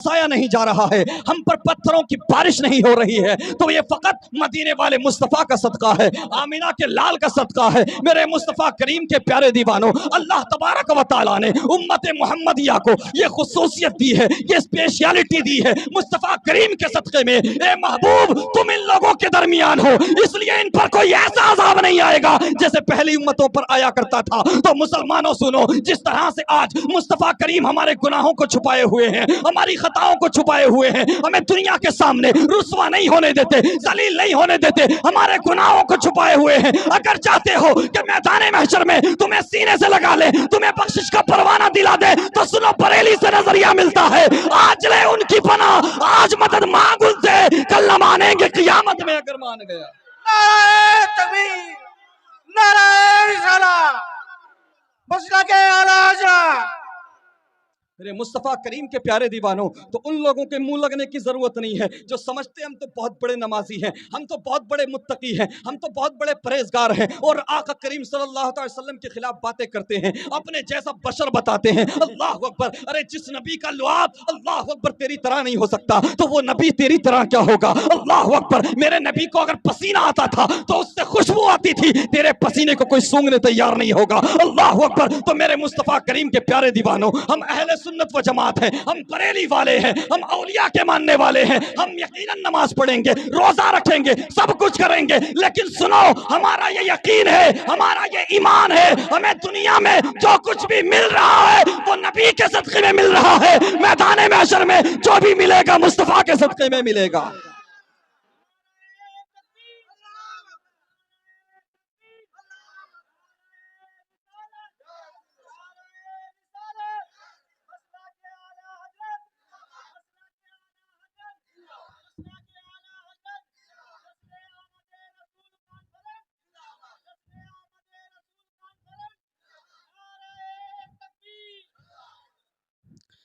سایہ نہیں جا رہا ہے، ہم پر پتھروں کی بارش نہیں ہو رہی ہے، تو یہ فقط مدینے والے مصطفیٰ کا صدقہ ہے، آمینہ کے لال کا صدقہ ہے۔ میرے مصطفیٰ کریم کے پیارے دیوانوں، اللہ تبارک و تعالیٰ نے امت محمدیہ کو یہ خصوصیت دی ہے، یہ اسپیشیالٹی دی ہے مصطفیٰ کریم کے صدقے میں۔ اے محبوب، تم ان لوگوں کے درمیان ہو، اس لیے ان پر کوئی ایسا عذاب نہیں آئے گا جیسے پہلی امتوں پر آیا کرتا تھا۔ تو مسلمانوں سنو، جس طرح سے آج مصطفیٰ کریم ہمارے گناہوں کو چھپائے ہوئے ہیں، ہماری خطاؤں کو چھپائے ہوئے ہیں، ہمیں دنیا کے سامنے رسوا نہیں ہونے دیتے، ذلیل نہیں ہونے دیتے، ہمارے گناہوں کو چھپائے ہوئے ہیں۔ اگر چاہتے ہو کہ میدان محشر میں تمہیں سینے سے لگا لے، تمہیں بخشش کا پروانہ دلا دے، تو سنو، بریلی سے نظریہ ملتا ہے، آج لے ان کی پناہ، آج مدد مانگ ان سے، کل نہ مانیں گے قیامت میں اگر مان گیا۔ نعرہ تکبیر، نعرہ رسالہ، مسلک اعلی حضرت۔ میرے مصطفیٰ کریم کے پیارے دیوانوں، تو ان لوگوں کے منہ لگنے کی ضرورت نہیں ہے جو سمجھتے ہیں ہم تو بہت بڑے نمازی ہیں، ہم تو بہت بڑے متقی ہیں، ہم تو بہت بڑے پرہیزگار ہیں، اور آقا کریم صلی اللہ علیہ وسلم کے خلاف باتیں کرتے ہیں، اپنے جیسا بشر بتاتے ہیں۔ اللہ اکبر! ارے جس نبی کا لعاب اللہ اکبر تیری طرح نہیں ہو سکتا، تو وہ نبی تیری طرح کیا ہوگا؟ اللہ اکبر! میرے نبی کو اگر پسینہ آتا تھا تو اس سے خوشبو آتی تھی، تیرے پسینے کو کوئی سونگنے تیار نہیں ہوگا۔ اللہ اکبر! تو میرے مصطفیٰ کریم کے پیارے دیوانوں، ہم اہل سنت و جماعت ہیں، ہم بریلی والے ہیں، ہم اولیاء کے ماننے والے ہیں، ہم یقیناً نماز پڑھیں گے، روزہ رکھیں گے، سب کچھ کریں گے، لیکن سنو، ہمارا یہ یقین ہے، ہمارا یہ ایمان ہے، ہمیں دنیا میں جو کچھ بھی مل رہا ہے وہ نبی کے صدقے میں مل رہا ہے، میدان محشر میں جو بھی ملے گا مصطفیٰ کے صدقے میں ملے گا۔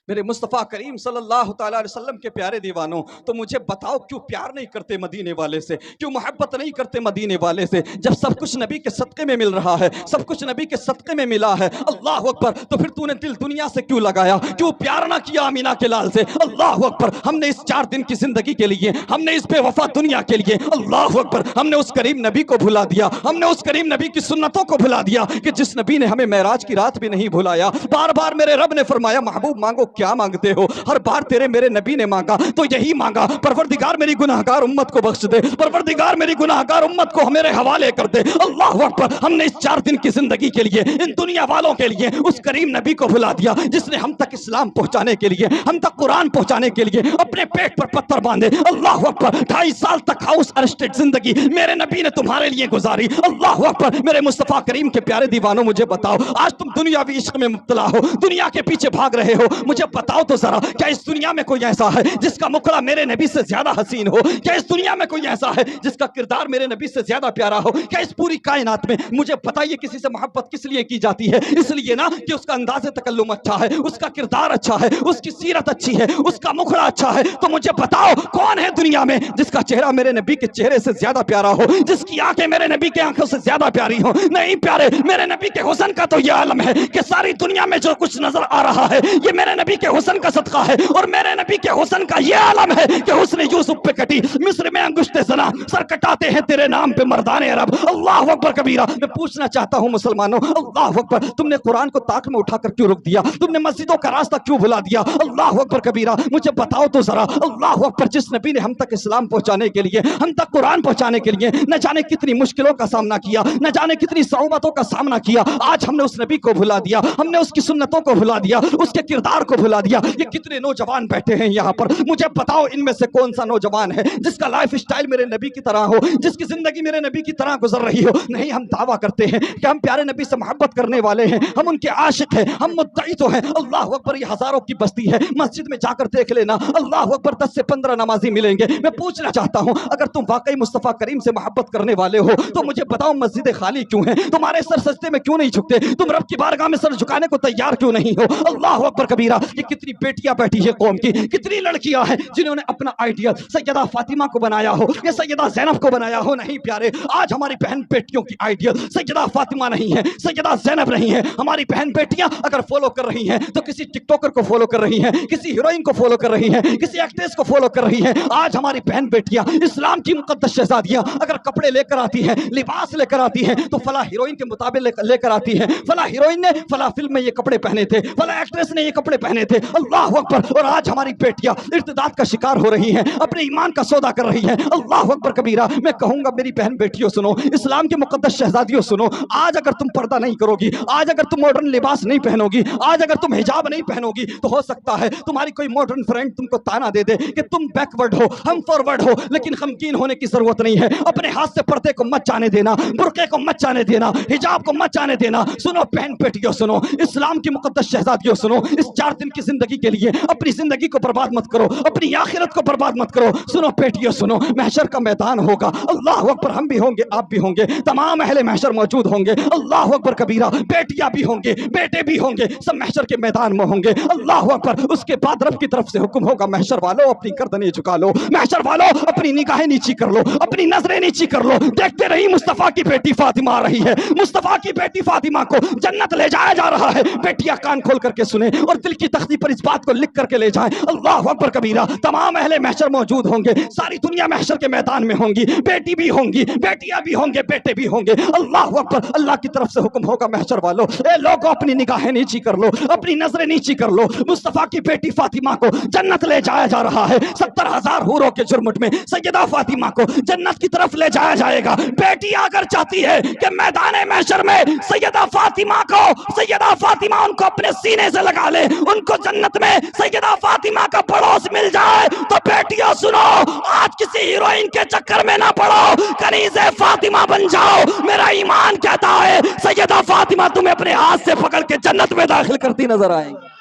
میرے مصطفیٰ کریم صلی اللہ تعالیٰ علیہ وسلم کے پیارے دیوانوں، تو مجھے بتاؤ کیوں پیار نہیں کرتے مدینے والے سے، کیوں محبت نہیں کرتے مدینے والے سے، جب سب کچھ نبی کے صدقے میں مل رہا ہے، سب کچھ نبی کے صدقے میں ملا ہے۔ اللہ اکبر! تو پھر تو نے دل دنیا سے کیوں لگایا، کیوں پیار نہ کیا آمینہ کے لال سے؟ اللہ اکبر! ہم نے اس 4 دن کی زندگی کے لیے، ہم نے اس بے وفا دنیا کے لیے، اللہ اکبر، ہم نے اس کریم نبی کو بھلا دیا، ہم نے اس کریم نبی کی سنتوں کو بھلا دیا کہ جس نبی نے ہمیں معراج کی رات بھی نہیں بھلایا۔ بار بار میرے رب نے فرمایا، محبوب مانگو، کیا مانگتے ہو؟ ہر بار تیرے میرے نبی نے مانگا تو یہی مانگا، پروردگار میری گناہگار امت کو بخش دے، پروردگار میری گناہگار امت کو میرے حوالے کر دے۔ اللہ اکبر! ہم نے اس 4 دن کی زندگی کے لیے، ان دنیا والوں کے لیے اس کریم نبی کو بھلا دیا جس نے ہم تک اسلام پہنچانے کے لیے، ہم تک قرآن پہنچانے کے لیے اپنے پیٹ پر پتھر باندھے۔ اللہ اکبر! 2.5 سال تک ہاؤس ارسٹڈ زندگی میرے نبی نے تمہارے لیے گزاری۔ اللہ اکبر! میرے مصطفیٰ کریم کے پیارے دیوانوں، مجھے بتاؤ، آج تم دنیاوی عشق میں مبتلا ہو، دنیا کے پیچھے بھاگ رہے ہو، مجھے بتاؤ تو ذرا، کیا اس دنیا میں کوئی ایسا ہے جس کا مکھڑا میرے نبی سے زیادہ حسین ہو؟ کیا اس دنیا میں کوئی ایسا ہے جس کا کردار میرے نبی سے زیادہ پیارا ہو؟ کیا اس پوری کائنات میں، مجھے بتائیے، کسی سے محبت کس لیے کی جاتی ہے؟ اس لیے نا کہ اس کا انداز تکلم اچھا ہے، اس کا کردار اچھا ہے، اس کی سیرت اچھی ہے، اس کا مکھڑا اچھا ہے۔ تو مجھے بتاؤ، کون ہے دنیا میں جس کا چہرہ میرے نبی کے چہرے سے زیادہ پیارا ہو، جس کی آنکھیں میرے نبی کے آنکھوں سے زیادہ پیاری ہو؟ نہیں پیارے، میرے نبی کے حسن کا تو یہ عالم ہے کہ ساری دنیا میں جو کچھ نظر آ رہا ہے یہ میرے نبی کے حسن کا صدقہ ہے، اور میرے نبی کے حسن کا یہ عالم ہے کہ حسن یوسف پہ کٹی مصر میں انگشت زنا، سر کٹاتے ہیں تیرے نام پہ مردان عرب۔ اللہ اکبر کبیرہ! میں پوچھنا چاہتا ہوں مسلمانوں، اللہ اکبر، تم نے قرآن کو طاق میں اٹھا کر کیوں رکھ دیا؟ تم نے مسجدوں کا راستہ کیوں بھلا دیا؟ اللہ اکبر کبیرہ! مجھے بتاؤ تو ذرا، اللہ اکبر، جس نبی نے ہم تک اسلام پہنچانے کے لیے، ہم تک قرآن پہنچانے کے لیے نہ جانے کتنی مشکلوں کا سامنا کیا، نہ جانے کتنی صعوبتوں کا سامنا کیا، آج ہم نے اس نبی کو بھلا دیا، ہم نے اس کی سنتوں کو بھلا دیا، اس کے کردار کو بھلا دیا۔ یہ کتنے نوجوان بیٹھے ہیں یہاں پر، مجھے بتاؤ ان میں سے کون سا نوجوان ہے جس کا لائف اسٹائل میرے نبی کی طرح ہو، جس کی زندگی میرے نبی کی طرح گزر رہی ہو؟ نہیں، ہم دعویٰ کرتے ہیں کہ ہم پیارے نبی سے محبت کرنے والے ہیں، ہم ان کے عاشق ہیں، ہم مدعی تو ہیں۔ اللہ اکبر! یہ ہزاروں کی بستی ہے، مسجد میں جا کر دیکھ لینا، اللہ اکبر، 10 سے 15 نمازی ملیں گے۔ میں پوچھنا چاہتا ہوں، اگر تم واقعی مصطفیٰ کریم سے محبت کرنے والے ہو تو مجھے بتاؤ، مسجدیں خالی کیوں ہیں؟ تمہارے سر سجدے میں کیوں نہیں جھکتے؟ تم رب کی بارگاہ میں سر جھکانے کو تیار کیوں نہیں ہو؟ اللہ اکبر کبیرہ! یہ کتنی بیٹیاں بیٹھی ہے قوم کی, کتنی لڑکیاں ہیں جنہوں نے اپنا آئیڈیل سیدہ فاطمہ کو بنایا ہو یا سیدہ زینب کو بنایا ہو. نہیں پیارے, آج ہماری بہن بیٹیوں کی آئیڈیل سیدہ فاطمہ نہیں ہے, سیدہ زینب نہیں ہے. ہماری بہن بیٹیاں اگر فالو کر رہی ہیں تو کسی ٹک ٹاکر کو فالو کر رہی ہیں, کسی ہیروئن کو فالو کر رہی ہیں, کسی ایکٹریس کو فالو کر رہی ہیں. آج ہماری بہن بیٹیاں اسلام کی مقدس شہزادیاں اگر کپڑے لے کر آتی ہیں, لباس لے کر آتی ہیں, تو فلاں ہیروئن کے مطابق لے کر آتی ہیں. فلاں ہیروئن نے فلاں فلم میں یہ کپڑے پہنے تھے, فلاں ایکٹریس نے یہ کپڑے پہنے تھے. اللہ اکبر. اور آج ہماری بیٹیاں ارتداد کا شکار ہو رہی ہیں, اپنے ایمان کا سودا کر رہی ہیں. اللہ اکبر کبیرہ. میں کہوں گا میری بہن بیٹیوں سنو, اسلام کی مقدس شہزادیوں سنو, آج اگر تم پردہ نہیں کرو گی, آج اگر تم ماڈرن لباس نہیں پہنو گی, آج اگر تم حجاب نہیں پہنو گی, تو ہو سکتا ہے تمہاری کوئی ماڈرن فرینڈ تم کو تانا دے دے کہ تم بیکورڈ ہو, ہم فارورڈ ہو. لیکن غمگین ہونے کی ضرورت نہیں ہے. اپنے ہاتھ سے پردے کو مت جانے دینا, برقعے کو مت جانے دینا, حجاب کو مت جانے دینا. سنو بہن بیٹیوں سنو, اسلام کی مقدس شہزادیوں سنو, اس 4 دن کی زندگی کے لیے اپنی زندگی کو برباد مت کرو, اپنی آخرت کو برباد مت کرو. سنو بیٹیوں سنو, محشر کا میدان ہوگا. اللہ اکبر. ہم بھی ہوں گے, آپ بھی ہوں گے, تمام اہل محشر موجود ہوں گے. اللہ اکبر کبیرہ. بیٹیاں بھی ہوں گے, بیٹے بھی ہوں گے, سب محشر کے میدان میں ہوں گے. اللہ اکبر. اس کے بعد رب کی طرف سے حکم ہوگا, محشر والو اپنی گردنیں جھکا لو, محشر والو اپنی نگاہیں نیچی کر لو, اپنی نظریں نیچی کر لو. دیکھتے رہی مصطفیٰ کی بیٹی فاطمہ آ رہی ہے, مصطفیٰ کی بیٹی فاطمہ کو جنت لے جایا جا رہا ہے. بیٹیاں کان کھول کر کے سنیں اور دل کی تختی پر اس بات کو لکھ کر کے لے جائیں. اللہ اکبر کبیرہ. تمام اہل محشر موجود ہوں گے, ساری دنیا محشر کے میدان میں ہوں گی. بیٹی بھی ہوں گی, بیٹیاں بھی ہوں گے, بیٹے بھی ہوں گے. اللہ اکبر. اللہ کی طرف سے حکم ہوگا, محشر والو اے لوگوں اپنی نگاہیں نیچی کر لو, اپنی نظریں نیچی کر لو. مصطفیٰ کی بیٹی فاطمہ کو جنت لے جایا جا رہا ہے. 70,000 حوروں کے جرمٹ میں سیدہ فاطمہ کو جنت کی طرف لے جایا جائے گا. بیٹی اگر چاہتی ہے کہ میدان محشر میں سیدہ فاطمہ ان کو اپنے سینے سے لگا لے, ان کو جنت میں سیدہ فاطمہ کا پڑوس مل جائے, تو بیٹیاں سنو, آج کسی ہیروئن کے چکر میں نہ پڑو, کنیز فاطمہ بن جاؤ. میرا ایمان کہتا ہے سیدہ فاطمہ تمہیں اپنے ہاتھ سے پکڑ کے جنت میں داخل کرتی نظر آئیں گی.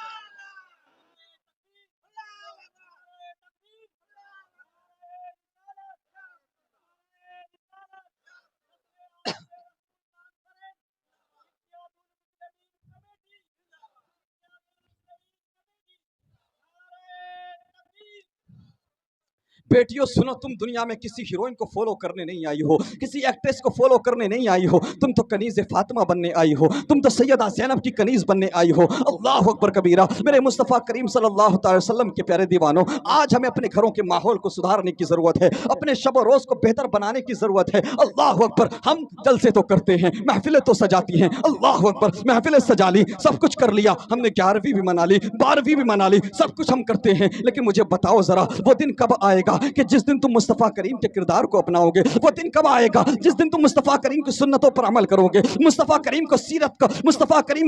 بیٹیوں سنو, تم دنیا میں کسی ہیروئن کو فالو کرنے نہیں آئی ہو, کسی ایکٹریس کو فالو کرنے نہیں آئی ہو. تم تو کنیز فاطمہ بننے آئی ہو, تم تو سیدہ زینب کی کنیز بننے آئی ہو. اللہ اکبر کبیرہ. میرے مصطفیٰ کریم صلی اللہ تعالی وسلم کے پیارے دیوانوں, آج ہمیں اپنے گھروں کے ماحول کو سدھارنے کی ضرورت ہے, اپنے شب و روز کو بہتر بنانے کی ضرورت ہے. اللہ اکبر. ہم جلسے تو کرتے ہیں, محفلیں تو سجاتی ہیں. اللہ اکبر. محفلیں سجا لی, سب کچھ کر لیا, ہم نے 11ویں بھی منا لی, 12ویں بھی منا لی, سب کچھ ہم کرتے ہیں. لیکن مجھے بتاؤ ذرا, وہ دن کب آئے گا کہ جس دن تم مصطفیٰ کریم کے کردار کو اپناؤ گے؟ وہ دن کب آئے گا جس دن تم مصطفیٰ کریم کی سنتوں پر عمل کرو گے؟ مصطفیٰ کریم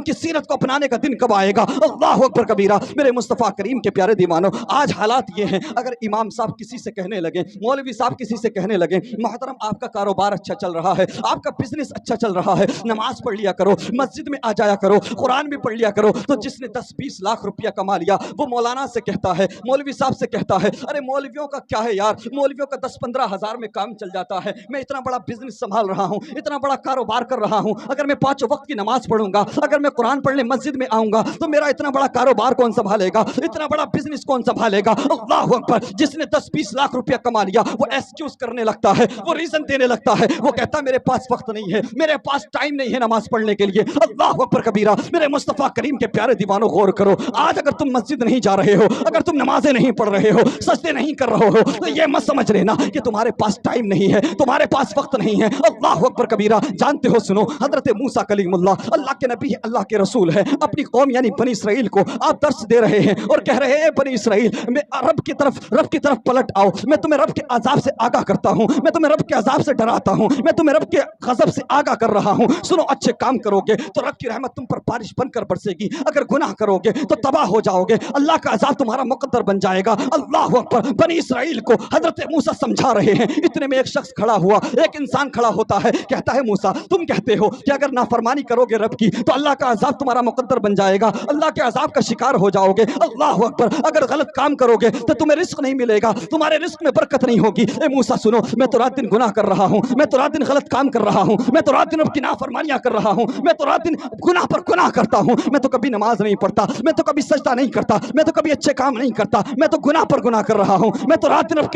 کی سیرت کو اپنانے کا دن کب آئے گا؟ اللہ اکبر کبیرہ. میرے مصطفیٰ کریم کے پیارے دیوانوں, آج حالات یہ ہیں, اگر امام صاحب کسی سے کہنے لگے, مولوی صاحب کسی سے کہنے لگے, محترم آپ کا کاروبار اچھا چل رہا ہے, آپ کا بزنس اچھا چل رہا ہے, نماز پڑھ لیا کرو, مسجد میں آ جایا کرو, قرآن بھی پڑھ لیا کرو, تو جس نے 10-20 لاکھ روپیہ کما لیا وہ مولانا سے کہتا ہے, مولوی صاحب سے کہتا ہے, ارے مولویوں کا کیا ہے یار, مولویوں کا 10-15 ہزار میں کام چل جاتا ہے, میں اتنا بڑا بزنس سنبھال رہا ہوں, اتنا بڑا کاروبار کر رہا ہوں, اگر میں 5 وقت کی نماز پڑھوں گا, اگر میں قرآن پڑھنے مسجد میں آؤں گا, تو میرا اتنا بڑا کاروبار کون سنبھالے گا, اتنا بڑا بزنس کون سنبھالے گا؟ اللہ اکبر. جس نے 10-20 لاکھ روپیہ کما لیا وہ ایکسکیوز کرنے لگتا ہے, وہ ریزن دینے لگتا ہے, وہ کہتا ہے میرے پاس وقت نہیں ہے, میرے پاس ٹائم نہیں ہے نماز پڑھنے کے لیے. اللہ اکبر کبیرہ. میرے مصطفیٰ کریم کے پیارے دیوانوں, غور کرو, آج اگر تم مسجد نہیں جا رہے ہو, اگر تم نمازیں نہیں پڑھ رہے ہو, سجدے نہیں کر رہے ہو, تو یہ مت سمجھ لینا کہ تمہارے پاس ٹائم نہیں ہے, تمہارے پاس وقت نہیں ہے. اللہ اکبر کبیرہ. جانتے ہو, سنو, حضرت موسیٰ کلیم اللہ کے نبی ہے, اللہ کے رسول ہے, اپنی قوم یعنی بنی اسرائیل کو آپ درس دے رہے ہیں اور کہہ رہے ہیں, بنی اسرائیل, میں رب کی طرف پلٹ آؤ, میں تمہیں رب کے عذاب سے آگاہ کرتا ہوں, میں تمہیں رب کے عذاب سے ڈراتا ہوں, میں تمہیں رب کے غضب سے آگاہ کر رہا ہوں. سنو, اچھے کام کرو گے تو رب کی رحمت تم پر بارش بن کر برسے گی, اگر گناہ کرو گے تو تباہ ہو جاؤ گے, اللہ کا عذاب تمہارا مقدر بن جائے گا. اللہ اکبر. بنی اسرائیل دلیل کو حضرت موسیٰ سمجھا رہے ہیں، اتنے میں ایک شخص کھڑا ہوا، ایک انسان کھڑا ہوتا ہے، کہتا ہے موسیٰ تم کہتے ہو کہ اگر نافرمانی کرو گے رب کی تو اللہ کا عذاب تمہارا مقدر بن جائے گا، اللہ کے عذاب کا شکار ہو جاؤ گے۔ اللہ اکبر، اگر غلط کام کرو گے تو تمہیں رزق نہیں ملے گا، تمہارے رزق میں برکت نہیں ہوگی۔ اے موسیٰ سنو، میں تو رات دن گناہ کر رہا ہوں، میں تو رات دن غلط کام کر رہا ہوں، میں تو رات دن رب کی نافرمانیاں کر رہا ہوں، میں تو رات دن گناہ پر گناہ کرتا ہوں، میں تو کبھی نماز نہیں پڑھتا، میں تو کبھی سجدہ نہیں کرتا، میں تو کبھی اچھے کام نہیں کرتا، میں تو گناہ پر گناہ کر رہا ہوں، میں تو رات دن رب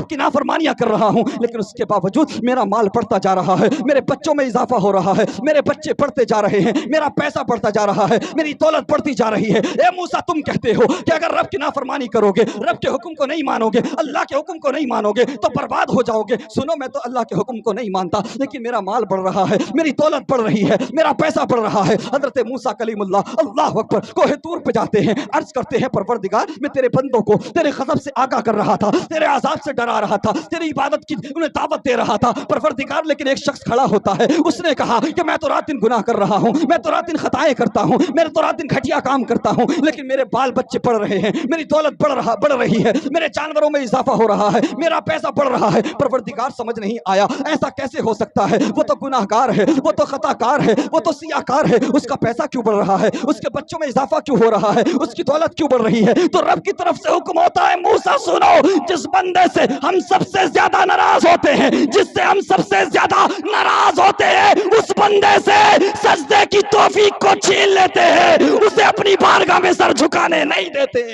کی نافرمانیاں کر رہا ہوں، لیکن اس کے باوجود میرا مال بڑھتا جا رہا ہے، میرے بچوں میں اضافہ ہو رہا ہے، میرے بچے پڑھتے جا رہے ہیں، میرا پیسہ بڑھتا جا رہا ہے، میری دولت بڑھتی جا رہی ہے۔ اے موسیٰ تم کہتے ہو کہ اگر رب کی نافرمانی کرو گے، رب کے حکم کو نہیں مانو گے، اللہ کے حکم کو نہیں مانو گے تو برباد ہو جاؤ گے۔ سنو، میں تو اللہ کے حکم کو نہیں مانتا، لیکن میرا مال بڑھ رہا ہے، میری دولت بڑھ رہی ہے، میرا پیسہ بڑھ رہا ہے۔ حضرت موسیٰ کلیم اللہ، اللہ اکبر، کوہ طور پہ جاتے ہیں، عرض کرتے ہیں پروردگار میں تیرے بندوں کو تیرے غضب سے آگاہ کر رہا تھا، تیرے عذاب سے ڈرا رہا تھا، تیری عبادت کی انہیں دعوت دے رہا تھا پروردگار، لیکن ایک شخص کھڑا ہوتا ہے، اس نے کہا کہ میں تو رات دن گناہ کر رہا ہوں، میں تو رات دن خطائیں کرتا ہوں، میں تو رات دن گھٹیا کام کرتا ہوں، لیکن میرے بال بچے پڑھ رہے ہیں، میری دولت بڑھ رہی ہے، میرے جانوروں میں اضافہ ہو رہا ہے، میرا پیسہ بڑھ رہا ہے۔ پروردگار سمجھ نہیں آیا ایسا کیسے ہو سکتا ہے، وہ تو گناہ گار ہے، وہ تو خطا کار ہے، وہ تو سیاہ کار ہے، اس کا پیسہ کیوں بڑھ رہا ہے، اس کے بچوں میں اضافہ کیوں ہو رہا ہے، اس کی دولت کیوں بڑھ رہی ہے؟ تو رب کی طرف سے حکم ہوتا ہے، موسیٰ سنو، جس بندے سے ہم سب سے زیادہ ناراض ہوتے ہیں، جس سے ہم سب سے زیادہ ناراض ہوتے ہیں، اس بندے سے سجدے کی توفیق کو چھین لیتے ہیں، اسے اپنی بارگاہ میں سر جھکانے نہیں دیتے۔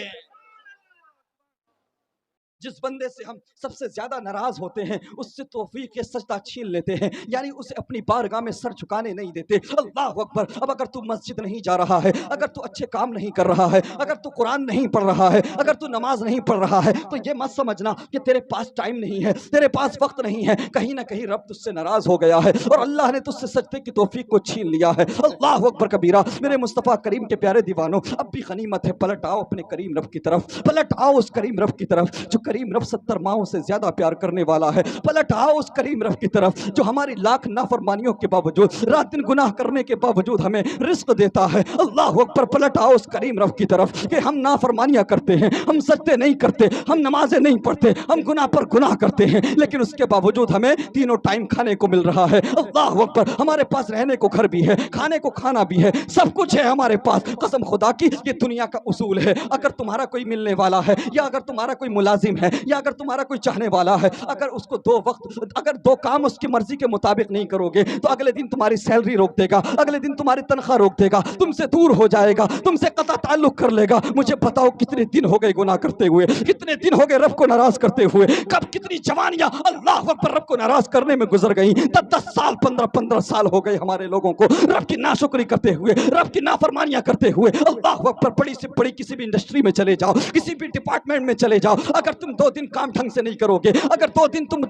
جس بندے سے ہم سب سے زیادہ ناراض ہوتے ہیں، اس سے توفیق سجدہ چھین لیتے ہیں، یعنی اسے اپنی بارگاہ میں سر جھکانے نہیں دیتے۔ اللہ اکبر، اب اگر تو مسجد نہیں جا رہا ہے، اگر تو اچھے کام نہیں کر رہا ہے، اگر تو قرآن نہیں پڑھ رہا ہے، اگر تو نماز نہیں پڑھ رہا ہے، تو یہ مت سمجھنا کہ تیرے پاس ٹائم نہیں ہے، تیرے پاس وقت نہیں ہے، کہیں نہ کہیں رب تجھ سے ناراض ہو گیا ہے اور اللہ نے تجھ سے سجدے کی توفیق کو چھین لیا ہے۔ اللہ اکبر کبیرہ۔ میرے مصطفیٰ کریم کے پیارے دیوانوں، اب بھی غنیمت ہے، پلٹ آؤ اپنے کریم رب کی طرف، پلٹ آؤ اس کریم رب کی طرف جو کریم رب 70 ماہوں سے زیادہ پیار کرنے والا ہے، پلٹ آؤ اس کریم رب کی طرف جو ہماری لاکھ نافرمانیوں کے باوجود، رات دن گناہ کرنے کے باوجود ہمیں رزق دیتا ہے۔ اللہ اکبر، پلٹ آؤ اس کریم رب کی طرف کہ ہم نافرمانیاں کرتے ہیں، ہم سجدے نہیں کرتے، ہم نمازیں نہیں پڑھتے، ہم گناہ پر گناہ کرتے ہیں، لیکن اس کے باوجود ہمیں تینوں ٹائم کھانے کو مل رہا ہے۔ اللہ اکبر، ہمارے پاس رہنے کو گھر بھی ہے، کھانے کو کھانا بھی ہے، سب کچھ ہے ہمارے پاس۔ قسم خدا کی، یہ دنیا کا اصول ہے، اگر تمہارا کوئی ملنے والا ہے، یا اگر تمہارا کوئی ملازم ہے، یا اگر تمہارا کوئی چاہنے والا ہے، اگر اس کو اگر دو کام اس کی مرضی کے مطابق نہیں کرو گے تو اگلے دن تمہاری سیلری روک دے گا، اگلے دن تمہاری تنخواہ روک دے گا، تم سے دور ہو جائے گا، تم سے قطع تعلق کر لے گا۔ مجھے بتاؤ کتنے دن ہو گئے گناہ کرتے ہوئے، کتنے دن ہو گئے رب کو ناراض کرتے ہوئے، کب کتنی جوانیاں اللہ اکبر رب کو ناراض کرنے میں گزر گئیں، 10 سال 15 سال ہو گئے ہمارے لوگوں کو رب کی ناشکری کرتے ہوئے، رب کی نافرمانیاں کرتے ہوئے۔ اللہ اکبر، بڑی سے بڑی کسی بھی انڈسٹری میں چلے جاؤ، کسی بھی ڈپارٹمنٹ میں چلے جاؤ، اگر تم 2 دن کام ڈھنگ سے نہیں کرو گے، اگر 2 دن تم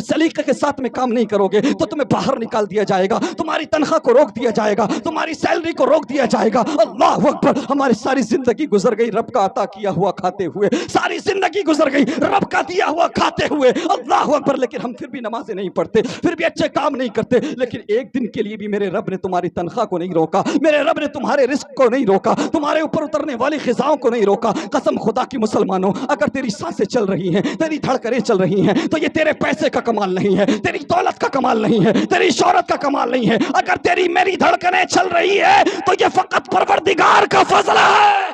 سلیقے کے ساتھ میں کام نہیں کرو گے تو تمہیں باہر نکال دیا جائے گا، تمہاری تنخواہ کو روک دیا جائے گا، تمہاری سیلری کو روک دیا جائے گا۔ اللہ اکبر، ہماری ساری زندگی گزر گئی رب کا عطا کیا ہوا کھاتے ہوئے، ساری زندگی گزر گئی رب کا دیا ہوا کھاتے ہوئے۔ اللہ اکبر، لیکن ہم پھر بھی نمازیں نہیں پڑھتے، پھر بھی اچھے کام نہیں کرتے، لیکن ایک دن کے لیے بھی میرے رب نے تمہاری تنخواہ کو نہیں روکا، میرے رب نے تمہارے رزق کو نہیں روکا، تمہارے اوپر اترنے والی غذاؤں کو نہیں روکا۔ قسم خدا کی مسلمانوں، اگر تیری سانسیں چل رہی ہیں، تیری دھڑکنیں چل رہی ہیں، تو یہ تیرے پیسے کا کمال نہیں ہے، تیری دولت کا کمال نہیں ہے، تیری شہرت کا کمال نہیں ہے۔ اگر تیری میری دھڑکنیں چل رہی ہے تو یہ فقط پروردگار کا فضل ہے،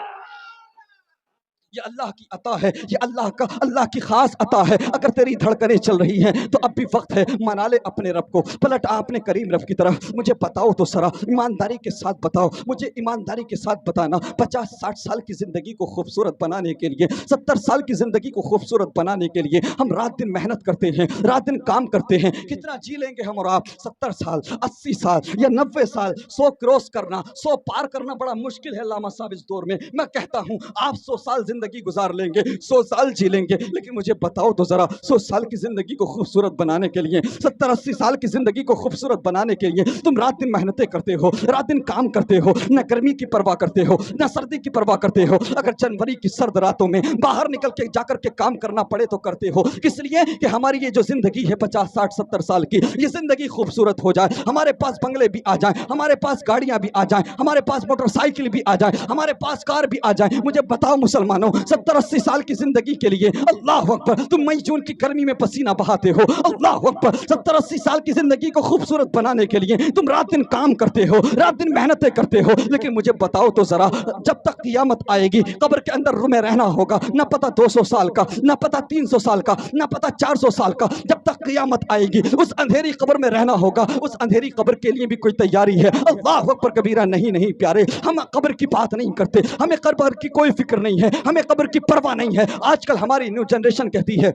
یہ اللہ کی عطا ہے، یہ اللہ کی خاص عطا ہے۔ اگر تیری دھڑکنیں چل رہی ہیں تو اب بھی وقت ہے، منا لے اپنے رب کو، پلٹ آ اپنے کریم رب کی طرف۔ مجھے بتاؤ تو سرا، ایمانداری کے ساتھ بتاؤ، مجھے ایمانداری کے ساتھ بتانا، 50-60 سال کی زندگی کو خوبصورت بنانے کے لیے، 70 سال کی زندگی کو خوبصورت بنانے کے لیے ہم رات دن محنت کرتے ہیں، رات دن کام کرتے ہیں، کتنا جی لیں گے ہم اور آپ؟ 70 سال، 80 سال یا 90 سال، 100 کراس کرنا، 100 پار کرنا بڑا مشکل ہے علامہ صاحب اس دور میں۔ میں کہتا ہوں آپ 100 سال زندگی گزار لیں گے، 100 سال جی لیں گے، لیکن مجھے بتاؤ تو ذرا 100 سال کی زندگی کو خوبصورت بنانے کے لیے، 70-80 سال کی زندگی کو خوبصورت بنانے کے لیے تم رات دن محنتیں کرتے ہو، رات دن کام کرتے ہو، نہ گرمی کی پرواہ کرتے ہو، نہ سردی کی پرواہ کرتے ہو۔ اگر جنوری کی سرد راتوں میں باہر نکل کے جا کر کے کام کرنا پڑے تو کرتے ہو، کس لیے کہ ہماری یہ جو زندگی ہے 50-60-70 سال کی، یہ زندگی خوبصورت ہو جائے، ہمارے پاس بنگلے بھی آ جائیں، ہمارے پاس گاڑیاں بھی آ جائیں، ہمارے پاس موٹر سائیکل بھی آ جائیں، ہمارے پاس کار بھی آ جائیں۔ مجھے بتاؤ مسلمانوں، مسلمانوں 70-80 سال کی زندگی کے لیے اللہ اکبر تم مئی جون کی گرمی میں پسینہ بہاتے ہو، اللہ اکبر 70-80 سال کی زندگی کو خوبصورت بنانے کے لیے تم رات دن کام کرتے ہو، رات دن محنتیں کرتے ہو، لیکن مجھے بتاؤ تو ذرا جب تک قیامت آئے گی قبر کے اندر میں رہنا ہوگا، نہ پتہ 200 سال کا، نہ پتہ 300 سال کا، نہ پتہ 400 سال کا، جب تک قیامت آئے گی اس اندھیری قبر میں رہنا ہوگا، اس اندھیری قبر کے لیے بھی کوئی تیاری ہے؟ اللہ اکبر کبیرہ۔ نہیں پیارے، ہم قبر کی بات نہیں کرتے، ہمیں قبر کی کوئی فکر نہیں ہے، ہمیں قبر کی پرواہ نہیں ہے۔ آج کل ہماری نیو جنریشن کہتی ہے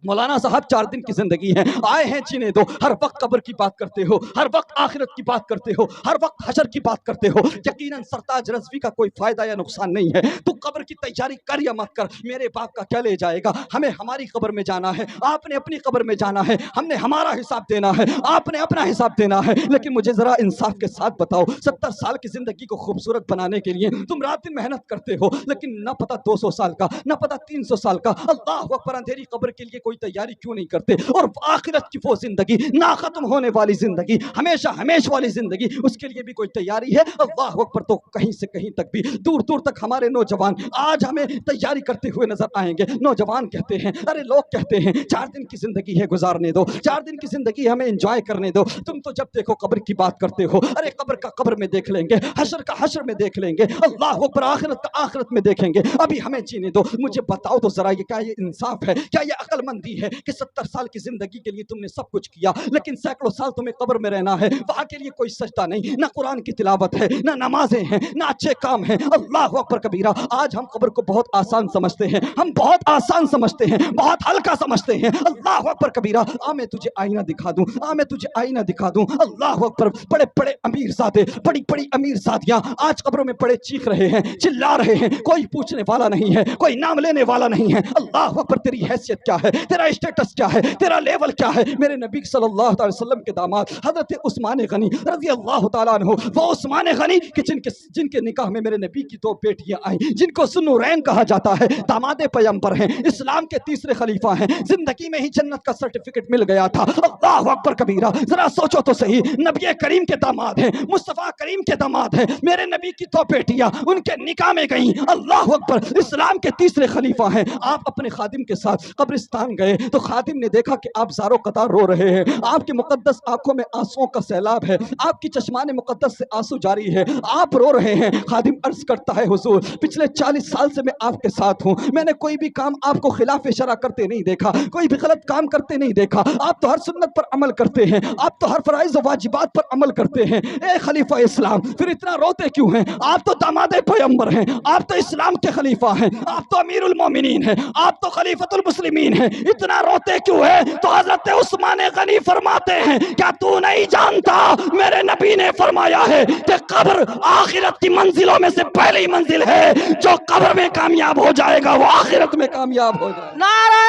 مولانا صاحب 4 دن کی زندگی ہے، آئے ہیں جینے دو، ہر وقت قبر کی بات کرتے ہو، ہر وقت آخرت کی بات کرتے ہو، ہر وقت حشر کی بات کرتے ہو۔ یقیناً سرتاج رضوی کا کوئی فائدہ یا نقصان نہیں ہے، تو قبر کی تیاری کر یا مت کر، میرے باپ کا کیا لے جائے گا؟ ہمیں ہماری قبر میں جانا ہے، آپ نے اپنی قبر میں جانا ہے، ہم نے ہمارا حساب دینا ہے، آپ نے اپنا حساب دینا ہے۔ لیکن مجھے ذرا انصاف کے ساتھ بتاؤ، 70 سال کی زندگی کو خوبصورت بنانے کے لیے تم رات دن محنت کرتے ہو، لیکن نہ پتہ 200 سال کا، نہ پتہ 300 سال کا، اللہ اکبر اندھیری قبر کے لیے کوئی تیاری کیوں نہیں کرتے؟ اور آخرت کی وہ زندگی، نہ ختم ہونے والی زندگی، ہمیشہ ہمیشہ والی زندگی، اس کے لیے بھی کوئی تیاری ہے؟ اللہ اکبر۔ تو کہیں سے کہیں تک بھی دور دور تک ہمارے نوجوان آج ہمیں تیاری کرتے ہوئے نظر آئیں گے۔ نوجوان کہتے ہیں، ارے لوگ کہتے ہیں 4 دن کی زندگی ہے، گزارنے دو، 4 دن کی زندگی ہمیں انجوائے کرنے دو۔ تم تو جب دیکھو قبر کی بات کرتے ہو، ارے قبر کا قبر میں دیکھ لیں گے، حشر کا حشر میں دیکھ لیں گے، اللہ اکبر آخرت کا آخرت میں دیکھیں گے، ابھی ہمیں جینے دو۔ مجھے بتاؤ تو ذرا، یہ کیا یہ انصاف ہے؟ کیا یہ عقل مندی ہے کہ 70 سال کی زندگی کے لیے تم نے سب کچھ کیا، لیکن سینکڑوں سال تمہیں قبر میں رہنا ہے، وہاں کے لیے کوئی سجدہ نہیں، نہ قرآن کی تلاوت ہے، نہ نمازیں ہیں، نہ اچھے کام ہیں؟ اللہ اکبر کبیرہ۔ آج ہم قبر کو بہت آسان سمجھتے ہیں، ہم بہت آسان سمجھتے ہیں، بہت ہلکا سمجھتے ہیں۔ اللہ اکبر کبیرہ۔ میں تجھے آئینہ دکھا دوں، میں تجھے آئینہ دکھا دوں۔ اللہ اکبر۔ بڑے بڑے امیر زادے، بڑی بڑی امیر زادیاں آج قبروں میں پڑے چیخ رہے ہیں، چلا رہے ہیں، کوئی پوچھنے والا نہیں ہے، کوئی نام لینے والا نہیں ہے۔ اللہ اکبر۔ تیری حیثیت کیا ہے؟ تیرا اسٹیٹس کیا ہے؟ تیرا لیول کیا ہے؟ میرے نبی صلی اللہ علیہ وسلم کے داماد حضرت عثمان غنی رضی اللہ تعالیٰ عنہ، وہ عثمان غنی کہ جن کے نکاح میں میرے نبی کی 2 بیٹیاں آئیں، جن کو ذوالنورین کہا جاتا ہے، داماد پیغمبر ہیں، اسلام کے تیسرے خلیفہ ہیں، زندگی میں ہی جنت کا سرٹیفکیٹ مل گیا تھا۔ اللہ اکبر کبیرہ۔ ذرا سوچو تو صحیح، نبی کریم کے داماد ہیں، مصطفیٰ کریم کے داماد ہیں، میرے نبی کی 2 بیٹیاں ان کے نکاح میں گئیں۔ اللہ اکبر۔ اسلام کے تیسرے خلیفہ ہیں۔ آپ اپنے خادم کے ساتھ قبرستان گئے تو خادم نے دیکھا کہ آپ زارو قطار رو رہے ہیں، آپ کی مقدس آنکھوں میں آنسوؤں کا سیلاب ہے، آپ کی چشمان مقدس سے آنسو جاری ہے، آپ رو رہے ہیں۔ خادم عرض کرتا ہے، حضور پچھلے 40 سال سے میں آپ کے ساتھ ہوں، میں نے کوئی بھی کام آپ کو خلاف شرع کرتے نہیں دیکھا، کوئی بھی غلط کام کرتے نہیں دیکھا، آپ تو ہر سنت پر عمل کرتے ہیں، آپ تو ہر فرائض و واجبات پر عمل کرتے ہیں، اے خلیفہ اسلام پھر اتنا روتے کیوں ہیں؟ آپ تو داماد پیغمبر ہیں، آپ تو اسلام کے خلیفہ ہیں، آپ تو امیر المومنین ہیں، آپ تو خلیفۃ المسلمین ہیں، اتنا روتے کیوں ہیں؟ تو حضرت عثمان غنی فرماتے ہیں، کیا تو نہیں جانتا میرے نبی نے فرمایا ہے کہ قبر آخرت کی منزلوں میں سے پہلی منزل ہے، جو قبر میں کامیاب ہو جائے گا وہ آخرت میں کامیاب ہو جائے گا۔ نعرہ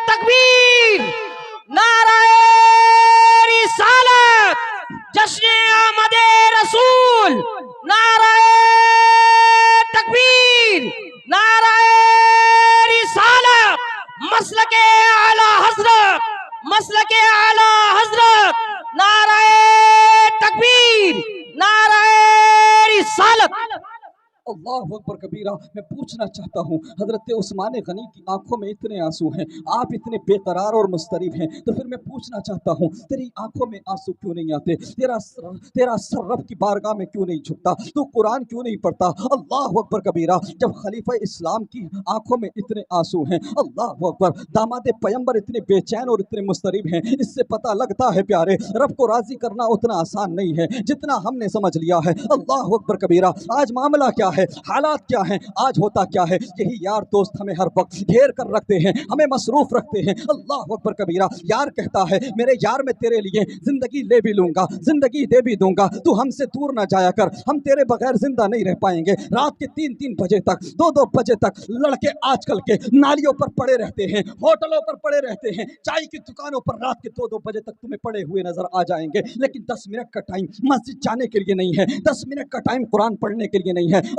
تکبیر، نعرہ رسالت، جشن آمد رسول، نعرہ تکبیر، نعرہ رسالت، مسلک اعلی حضرت، مسلک اعلی حضرت، نعرہ تکبیر، نعرہ رسالت۔ اللہ اکبر کبیرہ۔ میں پوچھنا چاہتا ہوں، حضرت عثمان غنی کی آنکھوں میں اتنے آنسو ہیں، آپ اتنے بے قرار اور مضطرب ہیں، تو پھر میں پوچھنا چاہتا ہوں تیری آنکھوں میں آنسو کیوں نہیں آتے؟ تیرا سر رب کی بارگاہ میں کیوں نہیں جھکتا؟ تو قرآن کیوں نہیں پڑھتا؟ اللہ اکبر کبیرہ۔ جب خلیفہ اسلام کی آنکھوں میں اتنے آنسو ہیں، اللہ اکبر، داماد پیغمبر اتنے بے چین اور اتنے مضطرب ہیں، اس سے پتہ لگتا ہے پیارے رب کو راضی کرنا اتنا آسان نہیں ہے جتنا ہم نے سمجھ لیا ہے۔ اللہ اکبر کبیرہ۔ آج معاملہ کیا ہے؟ حالات کیا ہیں؟ آج ہوتا کیا ہے؟ یہی یار دوست ہمیں ہر وقت گھیر کر رکھتے ہیں، ہمیں مصروف رکھتے ہیں۔ اللہ اکبر کبیرہ۔ یار کہتا ہے، میرے یار میں تیرے لیے زندگی لے بھی لوں گا، زندگی دے بھی دوں گا، تو ہم سے دور نہ جایا کر، ہم تیرے بغیر زندہ نہیں رہ پائیں گے۔ رات کے 3 بجے تک، 2 بجے تک لڑکے آج کل کے نالیوں پر پڑے رہتے ہیں، ہوٹلوں پر پڑے رہتے ہیں، چائے کی دکانوں پر رات کے 2 بجے تک تمہیں پڑے ہوئے نظر آ جائیں گے، لیکن 10 منٹ کا ٹائم مسجد جانے کے لیے نہیں ہے، 10 منٹ کا ٹائم قرآن پڑھنے کے لیے نہیں ہے۔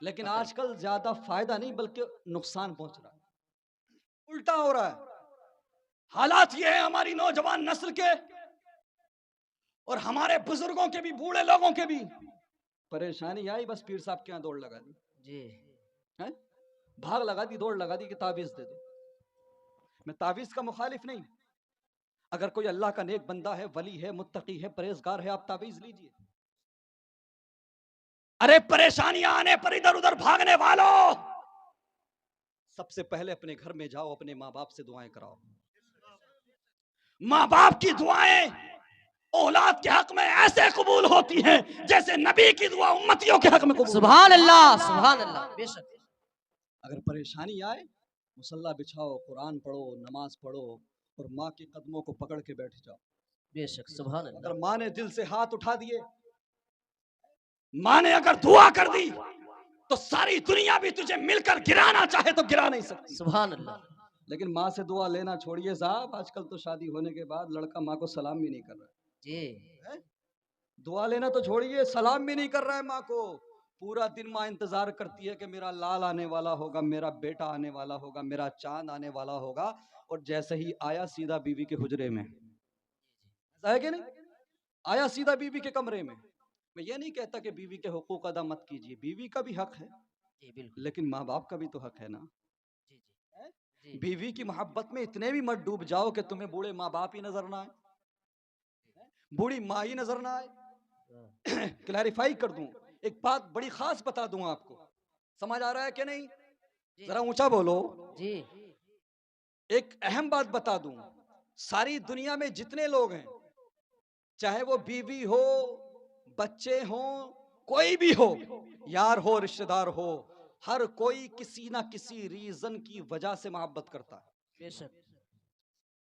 لیکن آج کل زیادہ فائدہ نہیں بلکہ نقصان پہنچ رہا ہے، الٹا ہو رہا ہے۔ حالات یہ ہیں ہماری نوجوان نسل کے اور ہمارے بزرگوں کے بھی، بوڑھے لوگوں کے بھی، پریشانی آئی بس پیر صاحب کے یہاں دوڑ لگا دی، جی ہیں؟ بھاگ لگا دی، دوڑ لگا دی کہ تعویذ دے دو۔ میں تعویذ کا مخالف نہیں، اگر کوئی اللہ کا نیک بندہ ہے، ولی ہے، متقی ہے، پرہیزگار ہے، آپ تعویذ لیجئے۔ ارے پریشانیاں آنے پر ادھر ادھر بھاگنے والوں، سب سے پہلے اپنے گھر میں جاؤ، اپنے ماں باپ سے دعائیں کراؤ۔ ماں باپ کی دعائیں اولاد کے حق میں ایسے قبول ہوتی ہیں جیسے نبی کی دعا امتیوں کے حق میں قبول۔ سبحان اللہ، سبحان اللہ، بے شک۔ اگر پریشانی آئے، مصلی بچھاؤ، قرآن پڑھو، نماز پڑھو اور ماں کے قدموں کو پکڑ کے بیٹھ جاؤ۔ بے شک، سبحان اگر اللہ۔ ماں نے دل سے ہاتھ اٹھا دیے، ماں نے اگر دعا کر دی تو ساری دنیا بھی تجھے مل کر گرانا چاہے تو گرا نہیں سکتی۔ سبحان اللہ۔ لیکن ماں سے دعا لینا چھوڑیے صاحب، آج کل تو شادی ہونے کے بعد لڑکا ماں کو سلام بھی نہیں کر رہا جی ہے۔ دعا لینا تو چھوڑیے، سلام بھی نہیں کر رہا ہے ماں کو۔ پورا دن ماں انتظار کرتی ہے کہ میرا لال آنے والا ہوگا، میرا بیٹا آنے والا ہوگا، میرا چاند آنے والا ہوگا، اور جیسے ہی آیا سیدھا بیوی کے حجرے میں۔ ایسا ہے کہ نہیں؟ آیا سیدھا بیوی کے کمرے میں۔ میں یہ نہیں کہتا کہ بیوی کے حقوق ادا مت کیجیے، بیوی کا بھی حق ہے، جی بالکل۔ لیکن ماں باپ کا بھی تو حق ہے نا۔ جی جی جی۔ بیوی کی محبت میں اتنے بھی مت ڈوب جاؤ کہ تمہیں بوڑھے ماں باپ ہی نظر نہ آئے، بوڑھی ماں ہی نظر نہ آئے۔ کلیریفائی کر دوں، ایک بات بڑی خاص بتا دوں آپ کو، سمجھ آ رہا ہے کہ نہیں؟ ذرا اونچا بولو۔ جی ایک اہم بات بتا دوں، ساری دنیا میں جتنے لوگ ہیں، چاہے وہ بیوی ہو، بچے ہوں، کوئی بھی ہو، یار ہو، رشتہ دار ہو، ہر کوئی کسی نہ کسی ریزن کی وجہ سے محبت کرتا ہے۔ بے شک۔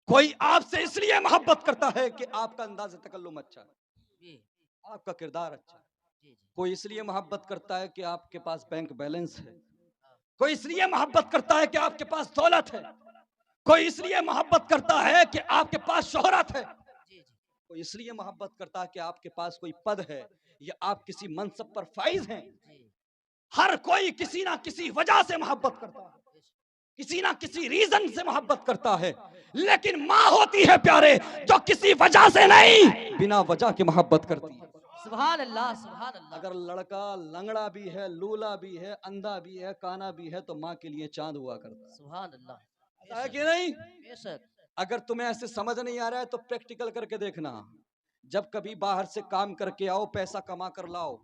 کوئی آپ سے اس لیے محبت کرتا ہے کہ آپ کا انداز تکلم اچھا ہے، جی آپ کا کردار اچھا ہے۔ جی جی۔ کوئی اس لیے محبت کرتا ہے کہ آپ کے پاس بینک بیلنس ہے، کوئی اس لیے محبت کرتا ہے کہ آپ کے پاس دولت ہے، کوئی اس لیے محبت کرتا ہے کہ آپ کے پاس شہرت ہے، جی جی کوئی اس لیے محبت کرتا ہے کہ آپ کے پاس کوئی پد ہے یا آپ کسی منصب پر فائز ہیں۔ جی۔ ہر کوئی کسی نہ کسی وجہ سے محبت کرتا ہے، کسی نہ کسی ریزن سے محبت کرتا ہے، لیکن ماں ہوتی ہے پیارے جو کسی وجہ سے نہیں، بنا وجہ کی محبت کرتی ہے۔ سبحان اللہ، سبحان اللہ۔ اگر لڑکا لنگڑا بھی ہے، لولا بھی ہے، اندھا بھی ہے، کانا بھی ہے، تو ماں کے لیے چاند ہوا کرتا ہے۔ سبحان اللہ۔ ایسا ہے کہ نہیں؟ بے شک۔ اگر تمہیں ایسے سمجھ نہیں آ رہا ہے تو پریکٹیکل کر کے دیکھنا، جب کبھی باہر سے کام کر کے آؤ، پیسہ کما کر لاؤ،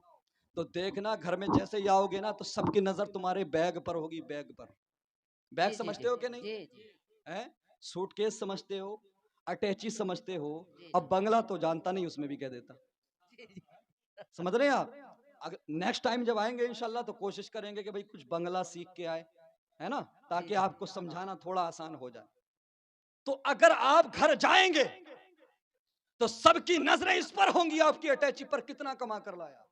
تو دیکھنا گھر میں جیسے ہی آؤ گے نا تو سب کی نظر تمہارے بیگ پر ہوگی، بیگ پر۔ بیگ جی سمجھتے ہو کہ نہیں؟ جی جی ہیں؟ سوٹ کیس سمجھتے ہو، اٹیچی سمجھتے ہو، جی۔ اب بنگلہ تو جانتا نہیں، اس میں بھی کہہ دیتا۔ سمجھ رہے ہیں آپ؟ اگر نیکسٹ ٹائم جب آئیں گے انشاءاللہ تو کوشش کریں گے کہ بھئی کچھ بنگلہ سیکھ کے آئے، ہے نا، تاکہ آپ کو سمجھانا تھوڑا آسان ہو جائے۔ تو اگر آپ گھر جائیں گے تو سب کی نظریں اس پر ہوں گی، آپ کی اٹیچی پر، کتنا کما کر لایا،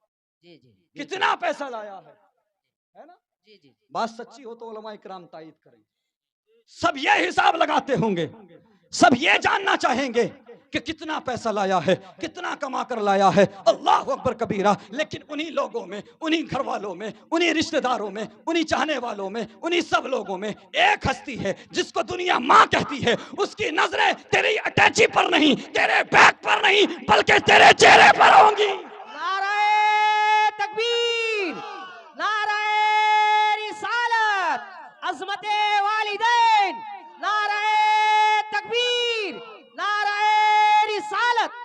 جی جی۔ کتنا پیسہ لایا ہے نا؟ جی جی۔ بات سچی ہو تو علماء کرام تائید کریں، سب یہ حساب لگاتے ہوں گے، سب یہ جاننا چاہیں گے کہ کتنا پیسہ لایا ہے، کتنا کما کر لایا ہے، اللہ اکبر کبیرہ۔ لیکن انہی لوگوں میں، انہی گھر والوں میں، انہی رشتہ داروں میں، انہی چاہنے والوں میں، انہی سب لوگوں میں ایک ہستی ہے جس کو دنیا ماں کہتی ہے، اس کی نظریں تیری اٹیچی پر نہیں، تیرے بیک پر نہیں، بلکہ تیرے چہرے پر ہوں گی۔ نعرہ تکبیر، نعرہ رسالت، عظمت والدین، نعرہ تکبیر، نعرہ رسالت۔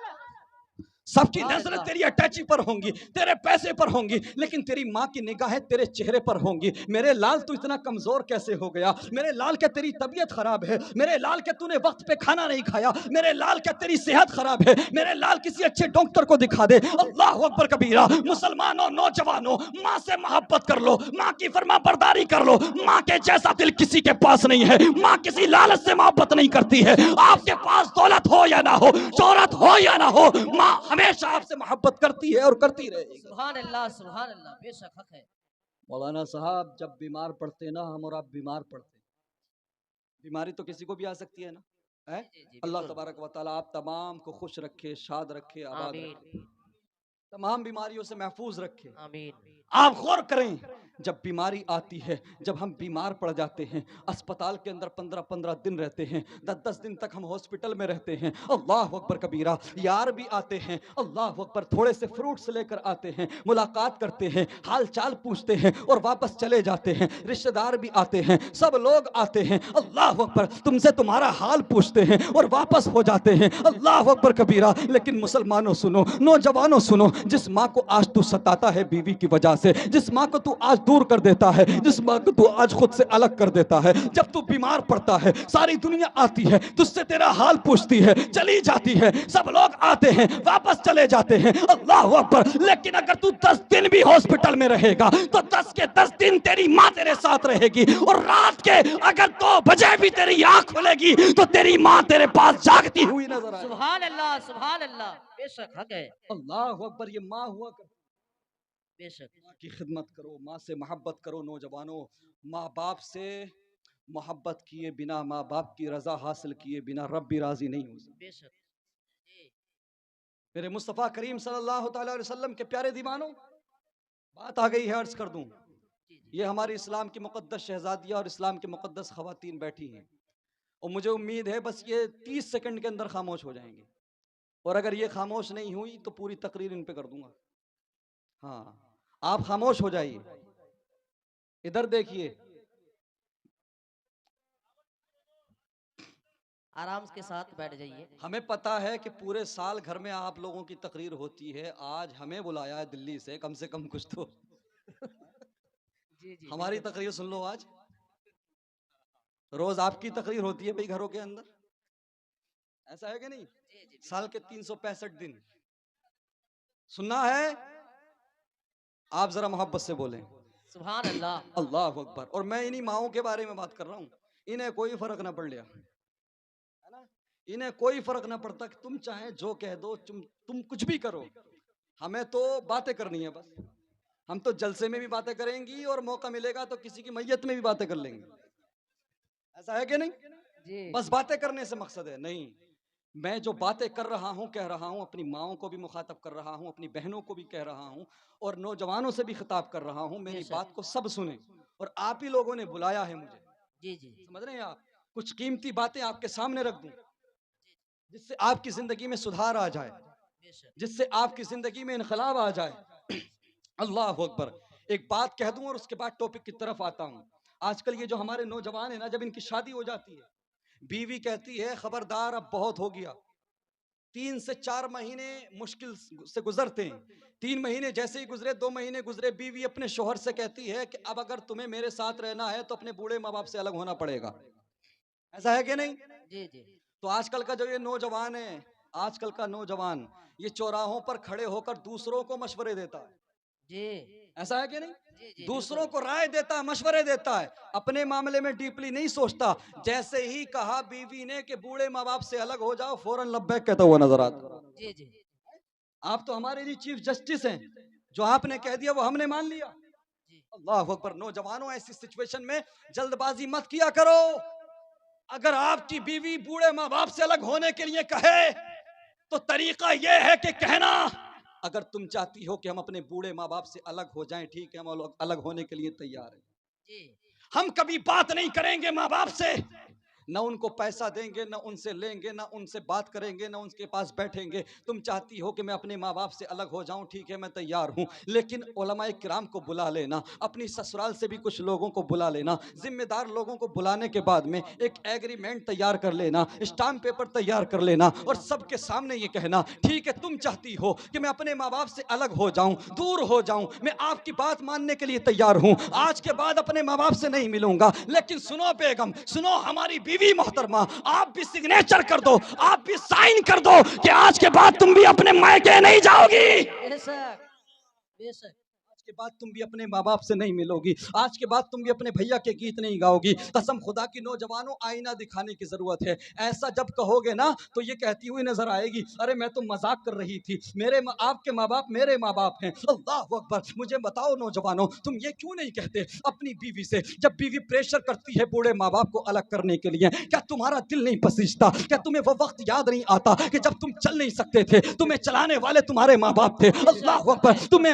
سب کی نظریں تیری اٹیچی پر ہوں گی، تیرے پیسے پر ہوں گی، لیکن تیری ماں کی نگاہیں تیرے چہرے پر ہوں گی۔ میرے لال تو اتنا کمزور کیسے ہو گیا؟ میرے لال کیا تیری طبیعت خراب ہے؟ میرے لال کیا تو نے وقت پہ کھانا نہیں کھایا؟ میرے لال کیا تیری صحت خراب ہے؟ میرے لال کسی اچھے ڈاکٹر کو دکھا دے۔ اللہ اکبر کبیرہ۔ مسلمانوں، نوجوانوں، ماں سے محبت کر لو، ماں کی فرما برداری کر لو۔ ماں کے جیسا دل کسی کے پاس نہیں ہے۔ ماں کسی لالچ سے محبت نہیں کرتی ہے۔ آپ کے پاس دولت ہو یا نہ ہو، شہرت ہو یا نہ ہو، ماں ہمیشہ آپ سے محبت کرتی ہے اور کرتی رہے گی۔ سبحان اللہ، سبحان اللہ، بے شک حق ہے۔ مولانا صاحب جب بیمار پڑتے نا، ہم اور آپ بیمار پڑتے، بیماری تو کسی کو بھی آ سکتی ہے نا، ہے؟ جی جی اللہ بالکل۔ تبارک و تعالیٰ آپ تمام کو خوش رکھے، شاد رکھے، آباد رکھے، آمین، تمام بیماریوں سے محفوظ رکھے۔ آمین۔ آپ غور کریں، جب بیماری آتی ہے، جب ہم بیمار پڑ جاتے ہیں، اسپتال کے اندر 15 دن رہتے ہیں، 10 دن تک ہم ہاسپٹل میں رہتے ہیں، اللہ اکبر کبیرہ، یار بھی آتے ہیں، اللہ اکبر، تھوڑے سے فروٹس لے کر آتے ہیں، ملاقات کرتے ہیں، حال چال پوچھتے ہیں اور واپس چلے جاتے ہیں، رشتہ دار بھی آتے ہیں، سب لوگ آتے ہیں، اللہ اکبر، تم سے تمہارا حال پوچھتے ہیں اور واپس ہو جاتے ہیں، اللہ اکبر کبیرہ۔ لیکن مسلمانوں سنو، نوجوانوں سنو، جس ماں کو آج تو ستاتا ہے بیوی کی وجہ سے، جس ماں کو تو آج دور کر دیتا ہے، جس ماں کو تو آج خود سے الگ کر دیتا ہے، جب تو بیمار پڑتا ہے ساری دنیا آتی ہے، تجھ سے تیرا حال پوچھتی ہے، چلی جاتی ہے، سب لوگ آتے ہیں، واپس چلے جاتے ہیں، اللہ اکبر۔ لیکن اگر تو 10 دن بھی ہاسپٹل میں رہے گا تو 10 کے 10 دن تیری ماں تیرے ساتھ رہے گی، اور رات کے اگر 2 بجے بھی تیری آنکھ کھلے گی تو تیری ماں تیرے پاس جاگتی ہوئی نظر آئے۔ سبحان اللہ، سبحان اللہ، بے شک حق ہے، اللہ اکبر، یہ ماں ہوا کر بے شک، ماں کی خدمت کرو، ماں سے محبت کرو نوجوانوں، ماں باپ سے محبت کیے بنا، ماں باپ کی رضا حاصل کیے بنا رب بھی راضی نہیں ہو سکتا۔ بے شک، جی میرے مصطفیٰ کریم صلی اللہ تعالی علیہ وسلم کے پیارے دیوانوں، بات آ گئی ہے، عرض کر دوں، جی یہ ہماری اسلام کی مقدس شہزادیاں اور اسلام کی مقدس خواتین بیٹھی ہیں، اور مجھے امید ہے بس یہ 30 سیکنڈ کے اندر خاموش ہو جائیں گے، اور اگر یہ خاموش نہیں ہوئی تو پوری تقریر ان پہ کر دوں گا۔ ہاں، آپ خاموش ہو جائیے، ادھر دیکھیے، آرام کے ساتھ بیٹھ جائیے، ہمیں پتا ہے کہ پورے سال گھر میں آپ لوگوں کی تقریر ہوتی ہے، آج ہمیں بلایا ہے دلی سے، کم سے کم کچھ تو جی جی ہماری بالکل، تقریر سن لو آج۔ روز آپ کی تقریر ہوتی ہے بھئی گھروں کے اندر، ایسا ہے کہ نہیں؟ جی جی سال کے 365 دن سننا ہے، آپ ذرا محبت سے بولیں سبحان اللہ، اللہ اکبر۔ اور میں انہی ماؤں کے بارے میں بات کر رہا ہوں، انہیں کوئی فرق نہ پڑ لیا، ہے نا؟ انہیں کوئی فرق نہ پڑتا کہ تم چاہیں جو کہہ دو، تم کچھ بھی کرو، ہمیں تو باتیں کرنی ہے بس، ہم تو جلسے میں بھی باتیں کریں گی اور موقع ملے گا تو کسی کی میت میں بھی باتیں کر لیں گے، ایسا ہے کہ نہیں؟ جی بس باتیں کرنے سے مقصد ہے نہیں، میں جو باتیں کر رہا ہوں کہہ رہا ہوں، اپنی ماؤں کو بھی مخاطب کر رہا ہوں، اپنی بہنوں کو بھی کہہ رہا ہوں، اور نوجوانوں سے بھی خطاب کر رہا ہوں، میری بے شک، بات کو سب سنیں، اور آپ ہی لوگوں نے بلایا ہے مجھے، جی جی سمجھ رہے ہیں آپ؟ کچھ قیمتی باتیں آپ کے سامنے رکھ دوں جس سے آپ کی زندگی میں سدھار آ جائے، بے شک، جس سے آپ کی زندگی میں انقلاب آ جائے۔ اللہ اکبر، ایک بات کہہ دوں اور اس کے بعد ٹاپک کی طرف آتا ہوں۔ آج کل یہ جو ہمارے نوجوان ہیں نا، جب ان کی شادی ہو جاتی ہے، بیوی کہتی ہے خبردار اب بہت ہو گیا، 3 سے 4 مہینے مشکل سے گزرتے ہیں، 3 مہینے جیسے ہی گزرے، 2 مہینے گزرے، بیوی اپنے شوہر سے کہتی ہے کہ اب اگر تمہیں میرے ساتھ رہنا ہے تو اپنے بوڑھے ماں باپ سے الگ ہونا پڑے گا، ایسا ہے کہ نہیں؟ جی جی تو آج کل کا جو یہ نوجوان ہے، آج کل کا نوجوان یہ چوراہوں پر کھڑے ہو کر دوسروں کو مشورے دیتا ہے، جی ایسا ہے کہ نہیں؟ جی جی دوسروں بالکل، کو رائے دیتا ہے، مشورے دیتا ہے، اپنے معاملے میں ڈیپلی نہیں سوچتا۔ جیسے ہی کہا بیوی نے کہ بوڑھے ماں باپ سے الگ ہو جاؤ، فوراً لبیک کہتا ہوا نظر آتا۔ جی جی آپ تو ہمارے لیے چیف جسٹس ہیں، جو آپ نے کہہ دیا وہ ہم نے مان لیا۔ جی اللہ اکبر، نوجوانوں ایسی سچویشن میں جلد بازی مت کیا کرو۔ اگر آپ کی بیوی بوڑھے ماں باپ سے الگ ہونے کے لیے کہے تو طریقہ یہ ہے کہ کہنا، اگر تم چاہتی ہو کہ ہم اپنے بوڑھے ماں باپ سے الگ ہو جائیں، ٹھیک ہے، ہم الگ ہونے کے لیے تیار ہیں، جی ہم کبھی بات نہیں کریں گے ماں باپ سے، نہ ان کو پیسہ دیں گے، نہ ان سے لیں گے، نہ ان سے بات کریں گے، نہ ان کے پاس بیٹھیں گے۔ تم چاہتی ہو کہ میں اپنے ماں باپ سے الگ ہو جاؤں، ٹھیک ہے، میں تیار ہوں، لیکن علماء کرام کو بلا لینا، اپنی سسرال سے بھی کچھ لوگوں کو بلا لینا، ذمہ دار لوگوں کو بلانے کے بعد میں ایک ایگریمنٹ تیار کر لینا، اسٹامپ پیپر تیار کر لینا، اور سب کے سامنے یہ کہنا، ٹھیک ہے تم چاہتی ہو کہ میں اپنے ماں باپ سے الگ ہو جاؤں، دور ہو جاؤں، میں آپ کی بات ماننے کے لیے تیار ہوں، آج کے بعد اپنے ماں باپ سے نہیں ملوں گا، لیکن سنو بیگم، سنو ہماری بیوی محترمہ، آپ بھی سگنیچر کر دو، آپ بھی سائن کر دو کہ آج کے بعد تم بھی اپنے مائکے نہیں جاؤ گی، بے شک، بے شک، آج کے بعد تم بھی اپنے ماں باپ سے نہیں ملو گی، آج کے بعد تم بھی اپنے بھیا کے گیت نہیں گاؤ گی۔ قسم خدا کی نوجوانوں، آئینہ دکھانے کی ضرورت ہے، ایسا جب کہو گے نا تو یہ کہتی ہوئی نظر آئے گی، ارے میں تو مذاق کر رہی تھی، آپ کے ماں باپ میرے ماں باپ ہیں۔ اللہ اکبر، مجھے بتاؤ نوجوانوں، تم یہ کیوں نہیں کہتے اپنی بیوی سے، جب بیوی پریشر کرتی ہے بوڑھے ماں باپ کو الگ کرنے کے لیے، کیا تمہارا دل نہیں پسیجتا؟ کیا تمہیں وہ وقت یاد نہیں آتا کہ جب تم چل نہیں سکتے تھے، تمہیں چلانے والے تمہارے ماں باپ تھے؟ اللہ اکبر، تمہیں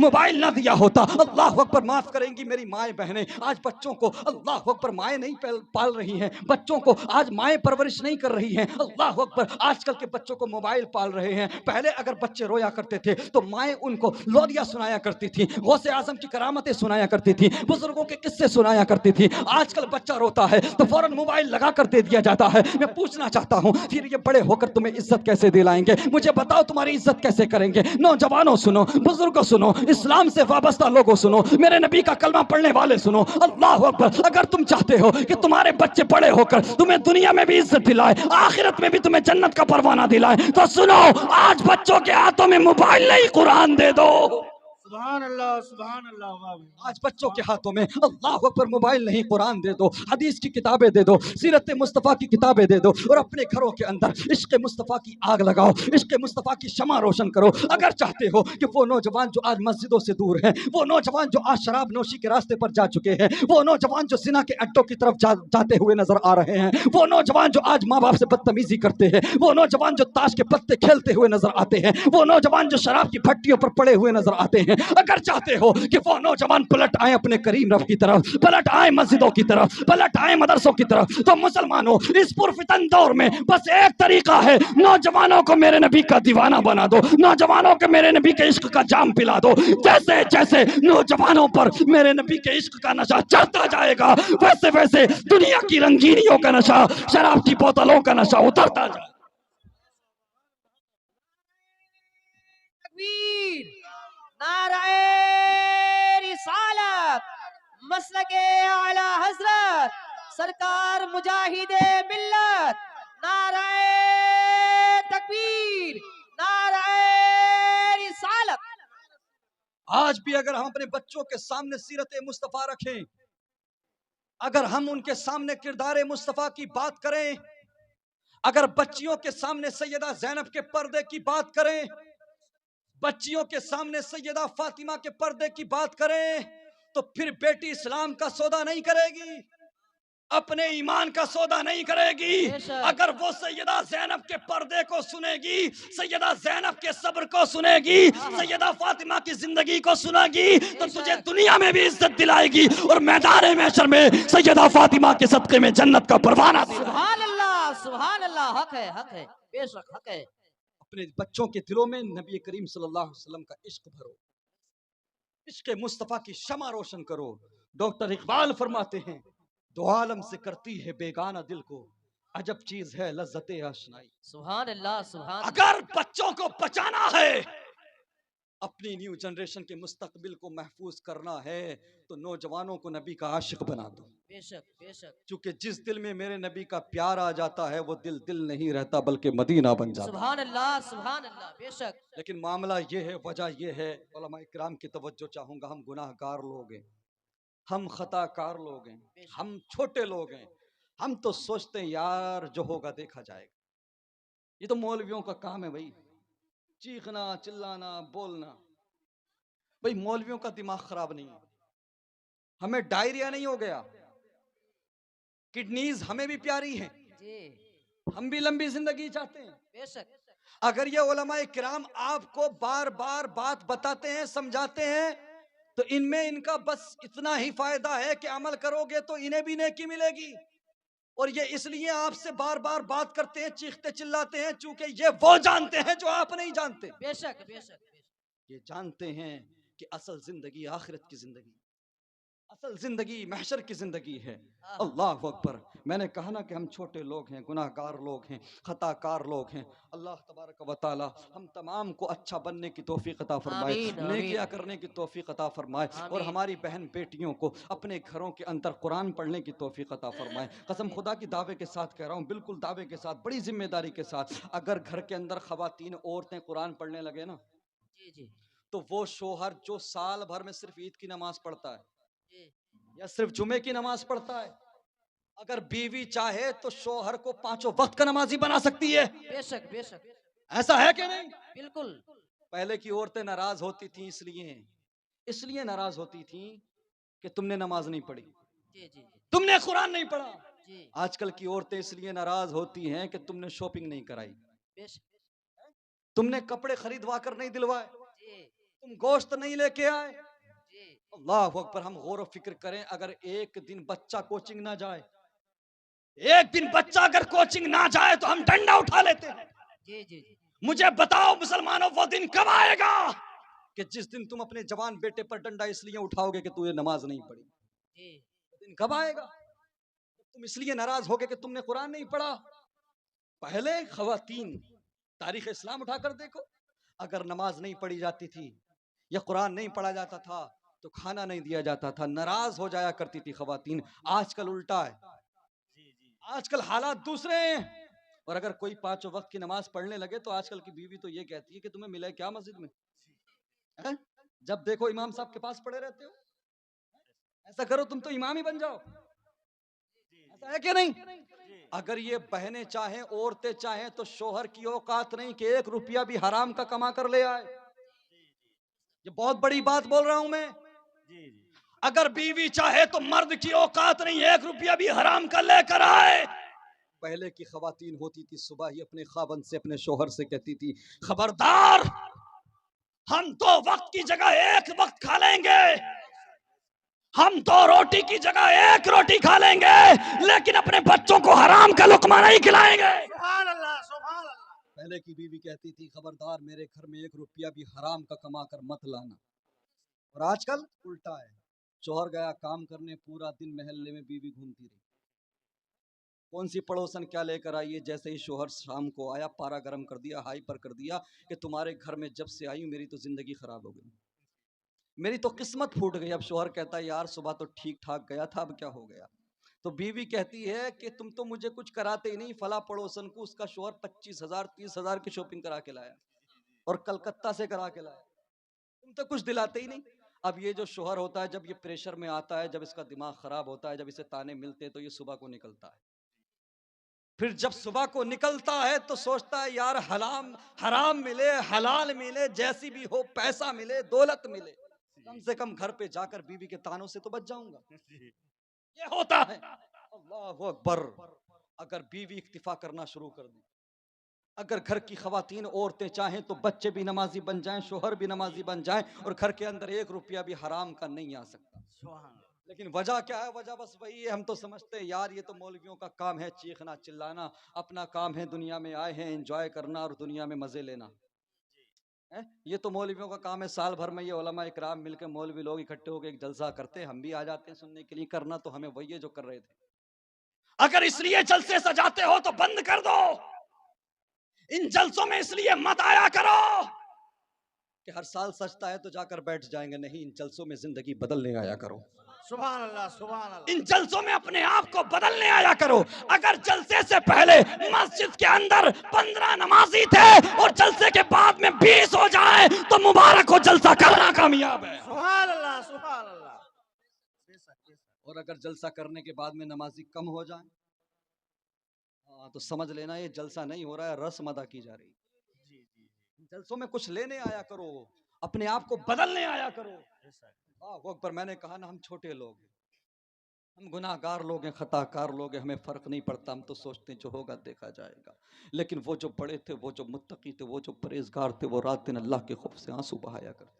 موبائل نہ دیا ہوتا، اللہ اکبر، معاف کریں گی میری مائیں بہنیں، آج بچوں کو اللہ اکبر مائیں نہیں پال رہی ہیں، بچوں کو آج مائیں پرورش نہیں کر رہی ہیں، اللہ اکبر، آج کل کے بچوں کو موبائل پال رہے ہیں۔ پہلے اگر بچے رویا کرتے تھے تو مائیں ان کو لودیاں سنایا کرتی تھی، غوث اعظم کی کرامتیں سنایا کرتی تھی، بزرگوں کے قصے سنایا کرتی تھی۔ آج کل بچہ روتا ہے تو فوراً موبائل لگا کر دے دیا جاتا ہے۔ میں پوچھنا چاہتا ہوں پھر یہ بڑے ہو کر تمہیں عزت کیسے دلائیں گے؟ مجھے بتاؤ تمہاری عزت کیسے کریں گے؟ نوجوانوں سنو، بزرگوں سنو، اسلام سے وابستہ لوگوں سنو، میرے نبی کا کلمہ پڑھنے والے سنو، اللہ اکبر، اگر تم چاہتے ہو کہ تمہارے بچے بڑے ہو کر تمہیں دنیا میں بھی عزت دلائے، آخرت میں بھی تمہیں جنت کا پروانہ دلائے، تو سنو، آج بچوں کے ہاتھوں میں موبائل نہیں، قرآن دے دو۔ سبحان اللہ، سبحان اللہ، واہ واہ۔ آج بچوں کے ہاتھوں میں اللہ اکبر موبائل نہیں، قرآن دے دو، حدیث کی کتابیں دے دو، سیرت مصطفیٰ کی کتابیں دے دو، اور اپنے گھروں کے اندر عشق مصطفیٰ کی آگ لگاؤ، عشق مصطفیٰ کی شمع روشن کرو۔ اگر چاہتے ہو کہ وہ نوجوان جو آج مسجدوں سے دور ہیں، وہ نوجوان جو آج شراب نوشی کے راستے پر جا چکے ہیں، وہ نوجوان جو زنا کے اڈوں کی طرف جاتے ہوئے نظر آ رہے ہیں، وہ نوجوان جو آج ماں باپ سے بدتمیزی کرتے ہیں، وہ نوجوان جو تاش کے پتے کھیلتے ہوئے نظر آتے ہیں، وہ نوجوان جو شراب کی بھٹیوں پر پڑے ہوئے نظر آتے ہیں، اگر چاہتے ہو کہ وہ نوجوان پلٹ آئیں اپنے کریم رب کی طرف، پلٹ آئیں مسجدوں کی طرف، پلٹ آئیں مدرسوں کی طرف، تو مسلمانوں اس پرفتن دور میں بس ایک طریقہ ہے، نوجوانوں کو میرے نبی کا دیوانہ بنا دو، نوجوانوں کو میرے نبی کے عشق کا جام پلا دو۔ جیسے جیسے نوجوانوں پر میرے نبی کے عشق کا نشہ چڑھتا جائے گا، ویسے ویسے دنیا کی رنگینیوں کا نشہ، شراب کی بوتلوں کا نشہ اترتا جائے گا۔ تکبیر، نعرہ رسالت، مسلک اعلی حضرت سرکار مجاہد ملت، نعرہ تکبیر، نعرہ رسالت۔ آج بھی اگر ہم اپنے بچوں کے سامنے سیرت مصطفیٰ رکھیں، اگر ہم ان کے سامنے کردار مصطفیٰ کی بات کریں، اگر بچیوں کے سامنے سیدہ زینب کے پردے کی بات کریں، بچیوں کے سامنے سیدہ فاطمہ کے پردے کی بات کریں، تو پھر بیٹی اسلام کا سودا نہیں کرے گی، اپنے ایمان کا سودا نہیں کرے گی۔ بے شک۔ اگر وہ سیدہ زینب کے پردے کو سنے گی، سیدہ زینب کے صبر کو سنے گی، سیدہ فاطمہ کی زندگی کو سنے گی، تو تجھے دنیا میں بھی عزت دلائے گی، اور میدان محشر میں سیدہ فاطمہ کے صدقے میں جنت کا پروانہ دلائے گی۔ سبحان اللہ، سبحان اللہ، حق ہے، حق ہے، بے شک حق ہے۔ اپنے بچوں کے دلوں میں نبی کریم صلی اللہ علیہ وسلم کا عشق بھرو، عشق مصطفیٰ کی شمع روشن کرو۔ ڈاکٹر اقبال فرماتے ہیں، دو عالم سے کرتی ہے بیگانہ دل کو، عجب چیز ہے لذت آشنائی۔ سبحان اللہ، سبحان اللہ۔ اگر بچوں کو بچانا ہے، اپنی نیو جنریشن کے مستقبل کو محفوظ کرنا ہے، تو نوجوانوں کو نبی کا عاشق بنا دو۔ بے شک، بے شک۔ چونکہ جس دل میں میرے نبی کا پیار آ جاتا ہے، وہ دل دل نہیں رہتا بلکہ مدینہ بن جاتا ہے۔ سبحان اللہ، سبحان اللہ، بے شک۔ لیکن معاملہ یہ ہے، وجہ یہ ہے، علماء کرام کی توجہ چاہوں گا، ہم گناہ گار لوگ ہیں، ہم خطا کار لوگ ہیں، ہم چھوٹے لوگ ہیں، ہم تو سوچتے ہیں یار جو ہوگا دیکھا جائے گا، یہ تو مولویوں کا کام ہے بھائی، چیخنا چلانا بولنا۔ بھائی مولویوں کا دماغ خراب نہیں ہے، ہمیں ڈائریا نہیں ہو گیا، کڈنیز ہمیں بھی پیاری ہیں، جی، ہم بھی لمبی زندگی چاہتے ہیں۔ بے شک۔ اگر یہ علماء کرام آپ کو بار بار بات بتاتے ہیں، سمجھاتے ہیں، تو ان میں ان کا بس اتنا ہی فائدہ ہے کہ عمل کرو گے تو انہیں بھی نیکی ملے گی، اور یہ اس لیے آپ سے بار بار بات کرتے ہیں، چیختے چلاتے ہیں، چونکہ یہ وہ جانتے ہیں جو آپ نہیں جانتے۔ بے شک، بے شک۔ یہ جانتے ہیں کہ اصل زندگی آخرت کی زندگی، اصل زندگی محشر کی زندگی ہے۔ اللہ اکبر۔ میں نے کہا نا کہ ہم چھوٹے لوگ ہیں، گناہ گار لوگ ہیں، خطا کار لوگ ہیں۔ اللہ تبارک و تعالی ہم تمام کو اچھا بننے کی توفیق عطا فرمائے، آمین، آمین۔ نیکیاں کرنے کی توفیق عطا فرمائے، اور آمین۔ ہماری بہن بیٹیوں کو اپنے گھروں کے اندر قرآن پڑھنے کی توفیق عطا فرمائے۔ قسم خدا کی دعوے کے ساتھ کہہ رہا ہوں، بالکل دعوے کے ساتھ، بڑی ذمہ داری کے ساتھ، اگر گھر کے اندر خواتین عورتیں قرآن پڑھنے لگے نا، جی، جی، تو وہ شوہر جو سال بھر میں صرف عید کی نماز پڑھتا ہے جی، یا صرف جمعے کی نماز پڑھتا ہے، اگر بیوی چاہے تو شوہر کو 5 وقت کا نمازی بنا سکتی ہے۔ بے شک، بے شک، ایسا ہے کہ نہیں؟ بالکل۔ پہلے کی عورتیں ناراض ہوتی تھیں، اس لیے ناراض ہوتی تھیں کہ تم نے نماز نہیں پڑھی، جی، جی، تم نے قرآن نہیں پڑھا۔ جی، آج کل کی عورتیں اس لیے ناراض ہوتی ہیں کہ تم نے شاپنگ نہیں کرائی، بے شک، تم نے کپڑے خریدوا کر نہیں دلوائے، جی، تم گوشت نہیں لے کے آئے. جی اللہ اکبر. ہم غور و فکر کریں, اگر ایک دن بچہ کوچنگ نہ جائے, ایک دن بچہ اگر کوچنگ نہ جائے تو ہم ڈنڈا اٹھا لیتے ہیں. جی جی جی مجھے بتاؤ مسلمانوں, وہ دن کب آئے گا کہ جس دن تم اپنے جوان بیٹے پر ڈنڈا اس لیے اٹھاؤ گے کہ تو یہ نماز نہیں پڑھی؟ جی وہ دن کب آئے گا؟ تم اس لیے ناراض ہوگے کہ تم نے قرآن نہیں پڑھا. پہلے خواتین تاریخ اسلام اٹھا کر دیکھو, اگر نماز نہیں پڑھی جاتی تھی یا قرآن نہیں پڑھا جاتا تھا تو کھانا نہیں دیا جاتا تھا, ناراض ہو جایا کرتی تھی خواتین. آج کل الٹا ہے, آج کل حالات دوسرے ہیں. اور اگر کوئی 5 وقت کی نماز پڑھنے لگے تو آج کل کی بیوی تو یہ کہتی ہے کہ تمہیں ملے کیا مسجد میں؟ جب دیکھو امام صاحب کے پاس پڑے رہتے ہو. ایسا کرو تم تو امام ہی بن جاؤ. ایسا ہے کہ نہیں؟ اگر یہ بہنیں چاہیں, عورتیں چاہیں تو شوہر کی اوقات نہیں کہ 1 روپیہ بھی حرام کا کما کر لے آئے. یہ بہت بڑی بات بول رہا ہوں میں. اگر بیوی چاہے تو مرد کی اوقات نہیں 1 روپیہ بھی حرام کا لے کر آئے. پہلے کی خواتین ہوتی تھی صبح ہی اپنے خاوند سے, اپنے شوہر سے کہتی تھی, خبردار, ہم 2 وقت کی جگہ 1 وقت کھا لیں گے, ہم 2 روٹی کی جگہ 1 روٹی کھا لیں گے, لیکن اپنے بچوں کو حرام کا لقمہ نہیں کھلائیں گے. سبحان اللہ سبحان اللہ. پہلے کی بیوی کہتی تھی, خبردار میرے گھر میں 1 روپیہ بھی حرام کا کما کر مت لانا. اور آج کل الٹا ہے, شوہر گیا کام کرنے, پورا دن محلے میں بیوی گھومتی رہی. کون سی پڑوسن کیا لے کر آئی ہے, جیسے ہی شوہر شام کو آیا پارا گرم کر دیا, ہائی پر کر دیا کہ تمہارے گھر میں جب سے آئی ہوں میری تو زندگی خراب ہو گئی, میری تو قسمت پھوٹ گئی. اب شوہر کہتا ہے یار صبح تو ٹھیک ٹھاک گیا تھا, اب کیا ہو گیا؟ تو بیوی کہتی ہے کہ تم تو مجھے کچھ کراتے ہی نہیں. فلاں پڑوسن کو اس کا شوہر 25,000 30,000 کی شاپنگ کرا کے لایا, اور کلکتہ سے کرا کے لایا, تم تو کچھ دلاتے ہی نہیں. اب یہ جو شوہر ہوتا ہے جب یہ پریشر میں آتا ہے, جب اس کا دماغ خراب ہوتا ہے, جب اسے تانے ملتے تو یہ صبح کو نکلتا ہے. پھر جب صبح کو نکلتا ہے تو سوچتا ہے یار حرام ملے, حلال ملے, جیسی بھی ہو, پیسہ ملے, دولت ملے, کم سے کم گھر پہ جا کر بیوی کے تانوں سے تو بچ جاؤں گا. یہ ہوتا ہے. اللہ اکبر. اگر بیوی اکتفا کرنا شروع کر دی, اگر گھر کی خواتین عورتیں چاہیں تو بچے بھی نمازی بن جائیں, شوہر بھی نمازی بن جائیں, اور گھر کے اندر 1 روپیہ بھی حرام کا نہیں آ سکتا. لیکن وجہ کیا ہے؟ وجہ بس وہی ہے, ہم تو سمجھتے ہیں یار یہ تو مولویوں کا کام ہے چیخنا چلانا, اپنا کام ہے دنیا میں آئے ہیں انجوائے کرنا اور دنیا میں مزے لینا. یہ تو مولویوں کا کام ہے, سال بھر میں یہ علماء اکرام مل کے مولوی لوگ اکٹھے ہو کے ایک جلسہ کرتے ہیں, ہم بھی آ جاتے ہیں سننے کے لیے. کرنا تو ہمیں وہی ہے جو کر رہے تھے. اگر اس لیے جلسے سجاتے ہو تو بند کر دو. ان جلسوں میں اس لیے مت آیا کرو کہ ہر سال سجتا ہے تو جا کر بیٹھ جائیں گے. نہیں, ان جلسوں میں زندگی بدلنے آیا کرو. سبحان اللہ سبحان اللہ. ان جلسوں میں اپنے آپ کو بدلنے آیا کرو. اگر جلسے سے پہلے مسجد کے اندر 15 نمازی تھے اور جلسے کے بعد میں 20 ہو جائیں تو مبارک ہو, جلسہ کرنا کامیاب ہے. سبحان اللہ سبحان اللہ. اور اگر جلسہ کرنے کے بعد میں نمازی کم ہو جائیں تو سمجھ لینا یہ جلسہ نہیں ہو رہا ہے, رسم ادا کی جا رہی. جلسوں میں کچھ لینے آیا کرو, اپنے آپ کو بدلنے آیا کرو. وقت پر میں نے کہا نا, ہم چھوٹے لوگ ہیں, ہم گناہ گار لوگ ہیں, خطا کار لوگ ہیں, ہمیں فرق نہیں پڑتا. ہم تو سوچتے ہیں جو ہوگا دیکھا جائے گا. لیکن وہ جو بڑے تھے, وہ جو متقی تھے, وہ جو پرہیزگار تھے, وہ رات دن اللہ کے خوف سے آنسو بہایا کرتے,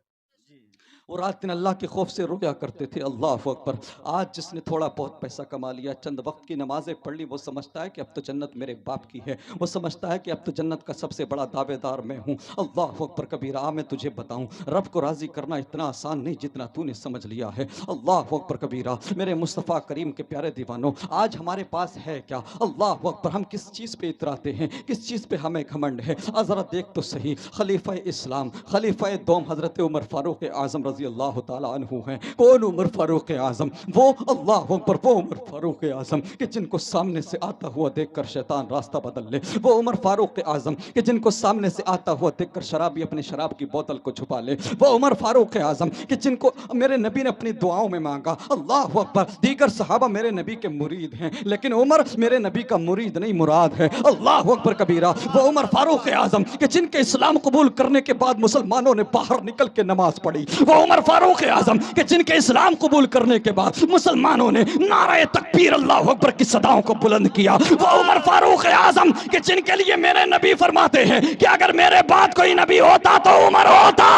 وہ رات دن اللہ کے خوف سے رویا کرتے تھے. اللہ اکبر. آج جس نے تھوڑا بہت پیسہ کما لیا, چند وقت کی نمازیں پڑھ لی, وہ سمجھتا ہے کہ اب تو جنت میرے باپ کی ہے, وہ سمجھتا ہے کہ اب تو جنت کا سب سے بڑا دعوے دار میں ہوں. اللہ اکبر کبیرہ. میں تجھے بتاؤں, رب کو راضی کرنا اتنا آسان نہیں جتنا تو نے سمجھ لیا ہے. اللہ اکبر کبیرہ. میرے مصطفیٰ کریم کے پیارے دیوانوں, آج ہمارے پاس ہے کیا؟ اللہ اکبر. ہم کس چیز پہ اتراتے ہیں, کس چیز پہ ہمیں گھمنڈ ہے؟ ذرا دیکھ تو صحیح. خلیفہ اسلام, خلیفہ دوم حضرت عمر فاروق اعظم رضی اللہ تعالیٰ عنہ ہیں. کون عمر فاروق اعظم؟ وہ اللہ اکبر, وہ عمر فاروق اعظم کہ جن کو سامنے سے آتا ہوا دیکھ کر شیطان راستہ بدل لے. وہ عمر فاروق اعظم کہ جن کو سامنے سے آتا ہوا دیکھ کر شرابی اپنی شراب کی بوتل کو چھپا لے. وہ عمر فاروق اعظم کہ جن کو میرے نبی نے اپنی دعاؤں میں مانگا. اللہ اکبر. دیگر صحابہ میرے نبی کے مرید ہیں, لیکن عمر میرے نبی کا مرید نہیں, مراد ہے. اللہ اکبر کبیرہ. وہ عمر فاروق اعظم کہ جن کے اسلام قبول کرنے کے بعد مسلمانوں نے باہر نکل کے نماز پڑھی. وہ عمر فاروق اعظم کہ جن کے اسلام قبول کرنے کے بعد مسلمانوں نے نعرہ تکبیر اللہ اکبر کی صداؤں کو بلند کیا. وہ عمر فاروق اعظم کہ جن کے لیے میرے نبی فرماتے ہیں کہ اگر میرے بعد کوئی نبی ہوتا تو عمر ہوتا.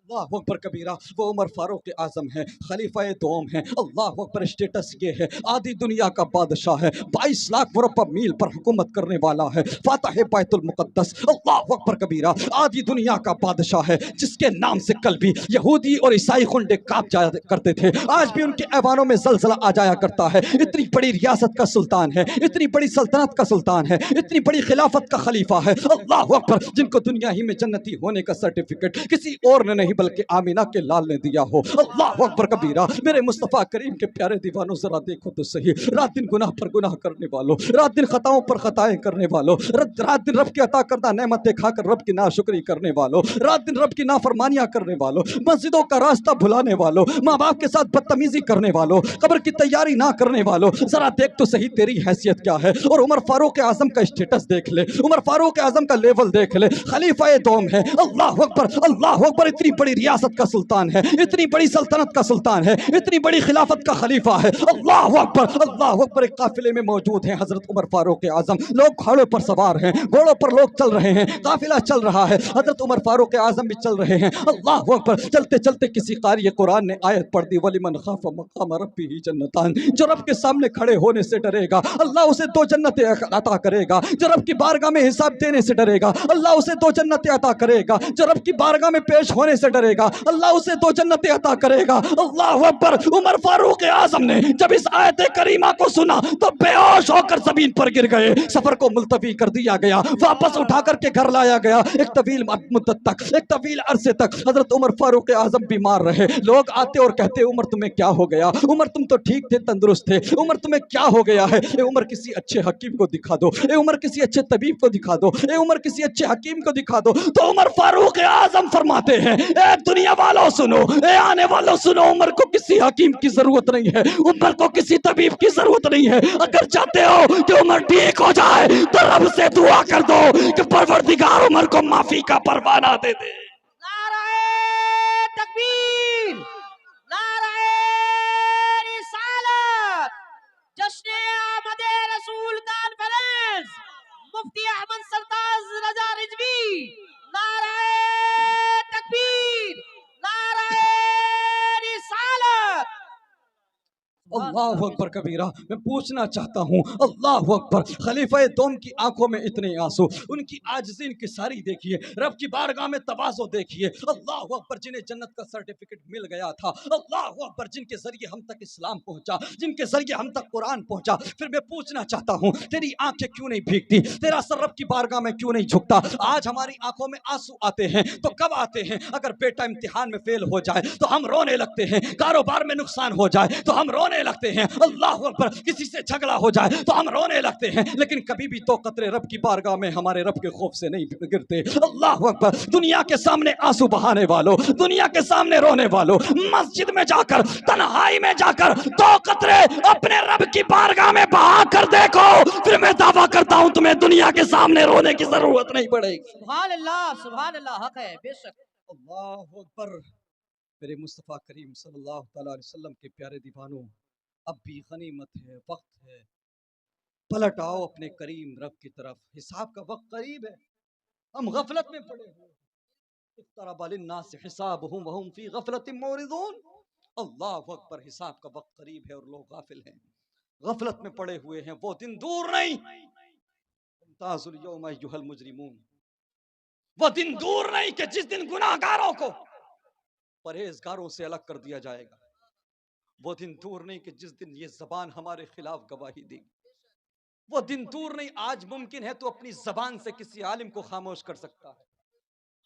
اللہ اکبر کبیرہ، وہ عمر فاروق اعظم ہے، خلیفہ دوم ہے۔ اللہ اکبر، اسٹیٹس یہ ہے آدھی دنیا کا بادشاہ ہے، 22 لاکھ مربع میل پر حکومت کرنے والا ہے، فاتح بیت المقدس۔ اللہ اکبر کبیرہ، آدھی دنیا کا بادشاہ ہے، جس کے نام سے کل بھی یہودی اور عیسائی خنڈے کاپ جایا کرتے تھے، آج بھی ان کے ایوانوں میں زلزلہ آ جایا کرتا ہے۔ اتنی بڑی ریاست کا سلطان ہے، اتنی بڑی سلطنت کا سلطان ہے، اتنی بڑی خلافت کا خلیفہ ہے۔ اللہ اکبر، جن کو دنیا ہی میں جنتی ہونے کا سرٹیفکیٹ کسی اور نے نہیں بلکہ آمینہ کے لال نے دیا ہو۔ اللہ اکبر کبیرہ، میرے مصطفیٰ کریم کے پیارے دیوانوں، ذرا دیکھو تو صحیح، رات دن گناہ پر گناہ کرنے والوں، رات دن خطاؤں پر خطائیں کرنے والوں، رات دن رب کی عطا کردہ نعمتیں کھا کر رب کی ناشکری کرنے والوں، رات دن رب کی نافرمانیاں کرنے والوں، مسجدوں کا راستہ بھلانے والوں، ماں باپ کے ساتھ بدتمیزی کرنے والوں، قبر کی تیاری نہ کرنے والوں، ذرا دیکھ تو صحیح تیری حیثیت کیا ہے۔ اور عمر فاروق اعظم کا اسٹیٹس دیکھ لے، عمر فاروق اعظم کا لیول دیکھ لے، خلیفہ دوم ہے۔ اللہ اکبر، اللہ اکبر، اتنی بڑی ریاست کا سلطان ہے، اتنی بڑی سلطنت کا سلطان ہے، اتنی بڑی خلافت کا خلیفہ ہے۔ اللہ اکبر، اللہ اکبر، ایک قافلے میں موجود ہیں حضرت عمر فاروق اعظم، لوگ گھوڑوں پر سوار ہیں، گھوڑوں پر لوگ چل رہے ہیں، قافلہ چل رہا ہے، حضرت عمر فاروق اعظم بھی چل رہے ہیں۔ اللہ اکبر، چلتے چلتے کسی قاری قرآن نے آیت پڑھ دی، وَلِمَنْ خَافَ مَقَامَ رَبِّهِ جَنَّتَانِ، جو رب کے سامنے کھڑے ہونے سے ڈرے گا اللہ اسے 2 جنتیں عطا کرے گا، جو رب کی بارگاہ میں حساب دینے سے ڈرے گا اللہ اسے 2 جنتیں عطا کرے گا، جو رب کی بارگاہ میں پیش ہونے سے ڈرے گا اللہ اسے 2 جنتیں عطا کرے گا۔ اللہ اکبر، عمر فاروق اعظم نے جب اس آیت کریمہ کو سنا تو بے ہوش ہو کر زمین پر گر گئے، سفر کو ملتوی کر دیا گیا، واپس اٹھا کر کے گھر لایا گیا۔ ایک طویل مدت تک، ایک طویل عرصے تک حضرت عمر فاروق اعظم بیمار رہے، لوگ آتے اور کہتے عمر تمہیں کیا ہو گیا، عمر تم تو ٹھیک تھے، تندرست تھے، عمر تمہیں کیا ہو گیا ہے، اے عمر کسی اچھے حکیم کو دکھا دو، اے عمر کسی اچھے طبیب کو دکھا دو، اے عمر کسی اچھے حکیم کو دکھا دو۔ تو عمر فاروق اعظم فرماتے ہیں، اے دنیا والوں سنو، اے آنے والوں سنو، عمر کو کسی حکیم کی ضرورت نہیں ہے، عمر کو کسی طبیب کی ضرورت نہیں ہے۔ اگر چاہتے ہو کہ عمر ٹھیک ہو جائے تو رب سے دعا کر دو کہ پروردگار عمر کو معافی کا پروانہ دے دے۔ نعرہ تکبیر، نعرہ رسالت، جشن آمد رسول کانفرنس، مفتی احمد سرتاز رضا رضوی، نعرہ تکبیر، نعرہ رسالت۔ اللہ اکبر کبیرہ، میں پوچھنا چاہتا ہوں، اللہ اکبر، خلیفہ دوم کی آنکھوں میں اتنے آنسو، ان کی عاجزی، ان کی ساری دیکھیے، رب کی بارگاہ میں تواضع دیکھیے۔ اللہ اکبر، جنہیں جنت کا سرٹیفکیٹ مل گیا تھا، اللہ اکبر، جن کے ذریعے ہم تک اسلام پہنچا، جن کے ذریعے ہم تک قرآن پہنچا۔ پھر میں پوچھنا چاہتا ہوں، تیری آنکھیں کیوں نہیں بھیگتی، تیرا سر رب کی بارگاہ میں کیوں نہیں جھکتا؟ آج ہماری آنکھوں میں آنسو آتے ہیں تو کب آتے ہیں؟ اگر بیٹا امتحان میں فیل ہو جائے تو ہم رونے لگتے ہیں، کاروبار میں نقصان ہو جائے تو ہم رونے لگتے ہیں، اللہ اکبر، کسی سے جھگڑا ہو جائے تو ہم رونے لگتے ہیں، لیکن کبھی بھی تو قطرے رب کی بارگاہ میں ہمارے رب کے خوف سے نہیں گرتے۔ اللہ اکبر، دنیا کے سامنے آنسو بہانے والوں، دنیا کے سامنے رونے والوں، مسجد میں جا کر، تنہائی میں جا کر 2 قطرے اپنے رب کی بارگاہ میں بہا کر دیکھو، پھر میں دعویٰ کرتا ہوں تمہیں دنیا کے سامنے رونے کی ضرورت نہیں پڑے گی۔ سبحان اللہ، حق ہے، بے شک۔ اللہ اکبر، میرے مصطفیٰ کریم صلی اللہ تعالیٰ علیہ وسلم کے پیارے دیوانوں، اب بھی غنیمت ہے، وقت ہے، پلٹ آؤ اپنے کریم رب کی طرف، حساب کا وقت قریب ہے، ہم غفلت میں پڑے ہوئے ہیں۔ اقترب للناس حسابهم وهم فی غفلت معرضون۔ اللہ اکبر، حساب کا وقت قریب ہے اور لوگ غافل ہیں، غفلت میں پڑے ہوئے ہیں۔ وہ دن دور نہیں، ممتاز اليوم ایھا المجرمون، وہ دن دور نہیں کہ جس دن گناہگاروں کو پرہیزگاروں سے الگ کر دیا جائے گا، وہ دن دور نہیں کہ جس دن یہ زبان ہمارے خلاف گواہی دے گی، وہ دن دور نہیں۔ آج ممکن ہے تو اپنی زبان سے کسی عالم کو خاموش کر سکتا ہے،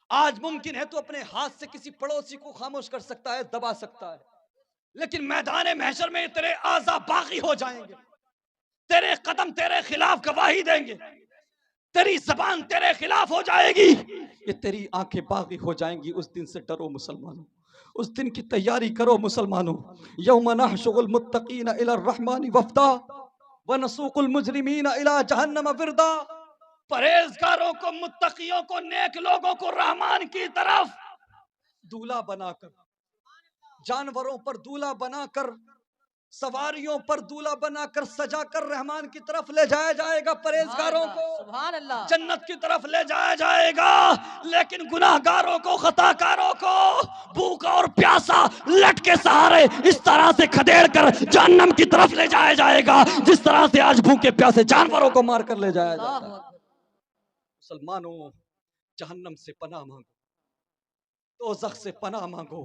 آج ممکن ہے تو اپنے ہاتھ سے کسی پڑوسی کو خاموش کر سکتا ہے، دبا سکتا ہے، لیکن میدان محشر میں تیرے اعضاء باقی ہو جائیں گے، تیرے قدم تیرے خلاف گواہی دیں گے، تیری زبان تیرے خلاف ہو جائے گی، یہ تیری آنکھیں باقی ہو جائیں گی۔ اس دن سے ڈرو مسلمانوں، اس دن کی تیاری کرو مسلمانوں۔ یوم نحشر المتقین الی الرحمن وفدا ونسوق المجرمین الی جہنم وردا۔ پرہیزگاروں کو، متقیوں کو، نیک لوگوں کو رحمان کی طرف دولہا بنا کر، جانوروں پر دولہا بنا کر سواریوں پر دولہا بنا کر سجا کر رحمان کی طرف لے جایا جائے گا پرہیزگاروں کو، سبحان اللہ، جنت کی طرف لے جایا جائے گا، لیکن گناہگاروں کو، خطاکاروں کو بھوکا اور پیاسا لٹ کے سہارے اس طرح سے کھدیڑ کر جہنم کی طرف لے جایا جائے گا جس طرح سے آج بھوکے پیاسے جانوروں کو مار کر لے جایا اللہ جاتا ہے۔ اکبر، مسلمانوں، جہنم سے پناہ مانگو، دوزخ سے پناہ مانگو،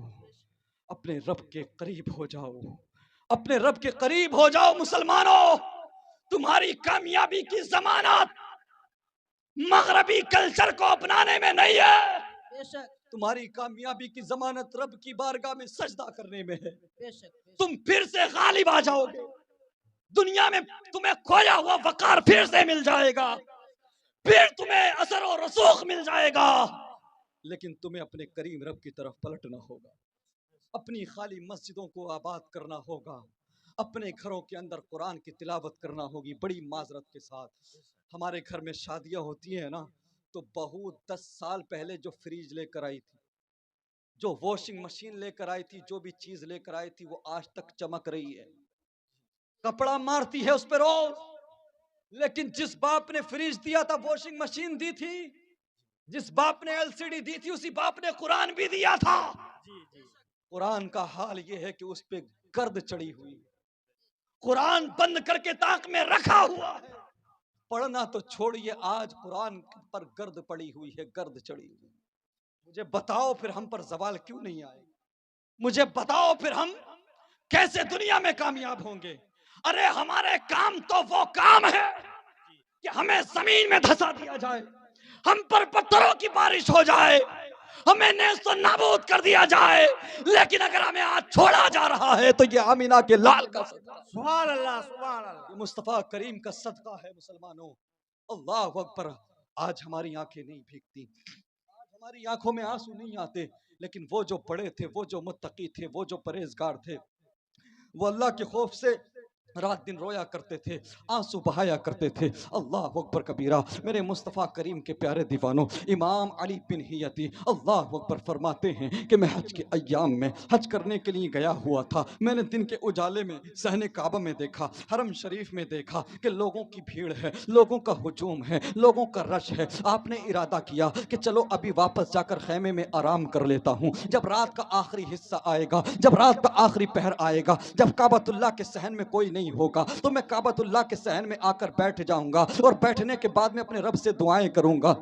اپنے رب کے قریب ہو جاؤ، اپنے رب کے قریب ہو جاؤ۔ مسلمانوں، تمہاری کامیابی کی ضمانت مغربی کلچر کو اپنانے میں نہیں ہے، بے شک، تمہاری کامیابی کی ضمانت رب کی بارگاہ میں سجدہ کرنے میں ہے۔ بے شک، تم پھر سے غالب آ جاؤ گے، دنیا میں تمہیں کھویا ہوا وقار پھر سے مل جائے گا، پھر تمہیں اثر و رسوخ مل جائے گا، لیکن تمہیں اپنے کریم رب کی طرف پلٹنا ہوگا، اپنی خالی مسجدوں کو آباد کرنا ہوگا، اپنے گھروں کے اندر قرآن کی تلاوت کرنا ہوگی۔ بڑی معذرت کے ساتھ ہمارے گھر میں شادیاں ہوتی ہیں نا، تو بہو 10 سال پہلے جو فریج لے کر آئی تھی، جو واشنگ مشین لے کر آئی تھی، جو بھی چیز لے کر آئی تھی، وہ آج تک چمک رہی ہے، کپڑا مارتی ہے اس پہ روز۔ لیکن جس باپ نے فریج دیا تھا، واشنگ مشین دی تھی، جس باپ نے LCD دی تھی، اسی باپ نے قرآن بھی دیا تھا۔ قرآن کا حال یہ ہے کہ اس پہ گرد چڑی ہوئی، قرآن بند کر کے طاق میں رکھا ہوا ہے، پڑھنا تو چھوڑیے، آج قرآن پر گرد پڑی ہوئی ہے، گرد چڑی ہوئی۔ مجھے بتاؤ پھر ہم پر زوال کیوں نہیں آئے؟ مجھے بتاؤ پھر ہم کیسے دنیا میں کامیاب ہوں گے؟ ارے ہمارے کام تو وہ کام ہے کہ ہمیں زمین میں دھسا دیا جائے، ہم پر پتھروں کی بارش ہو جائے، ہمیں نیست و نابود کر دیا جائے، لیکن اگر ہمیں آج چھوڑا جا رہا ہے تو یہ آمینہ کے لال کا صدقہ، سبحان اللہ سبحان اللہ یہ مصطفیٰ کریم کا صدقہ ہے۔ مسلمانوں، اللہ اکبر، آج ہماری آنکھیں نہیں بھیگتی، آج ہماری آنکھوں میں آنسو نہیں آتے، لیکن وہ جو بڑے تھے، وہ جو متقی تھے، وہ جو پرہیزگار تھے، وہ اللہ کے خوف سے رات دن رویا کرتے تھے، آنسو بہایا کرتے تھے۔ اللہ اکبر کبیرہ۔ میرے مصطفیٰ کریم کے پیارے دیوانوں، امام علی بن حیتی اللہ اکبر فرماتے ہیں کہ میں حج کے ایام میں حج کرنے کے لیے گیا ہوا تھا، میں نے دن کے اجالے میں صحن کعبہ میں دیکھا، حرم شریف میں دیکھا کہ لوگوں کی بھیڑ ہے، لوگوں کا ہجوم ہے، لوگوں کا رش ہے۔ آپ نے ارادہ کیا کہ چلو ابھی واپس جا کر خیمے میں آرام کر لیتا ہوں، جب رات کا آخری حصہ آئے گا، جب رات کا آخری پہر آئے گا، جب کعبۃ اللہ کے صحن میں کوئی نہیں ہوگا، تو میں کعبۃ اللہ کے صحن میں آ کر بیٹھ جاؤں گا، اور بیٹھنے کے بعد میں اپنے رب سے دعائیں کروں گا،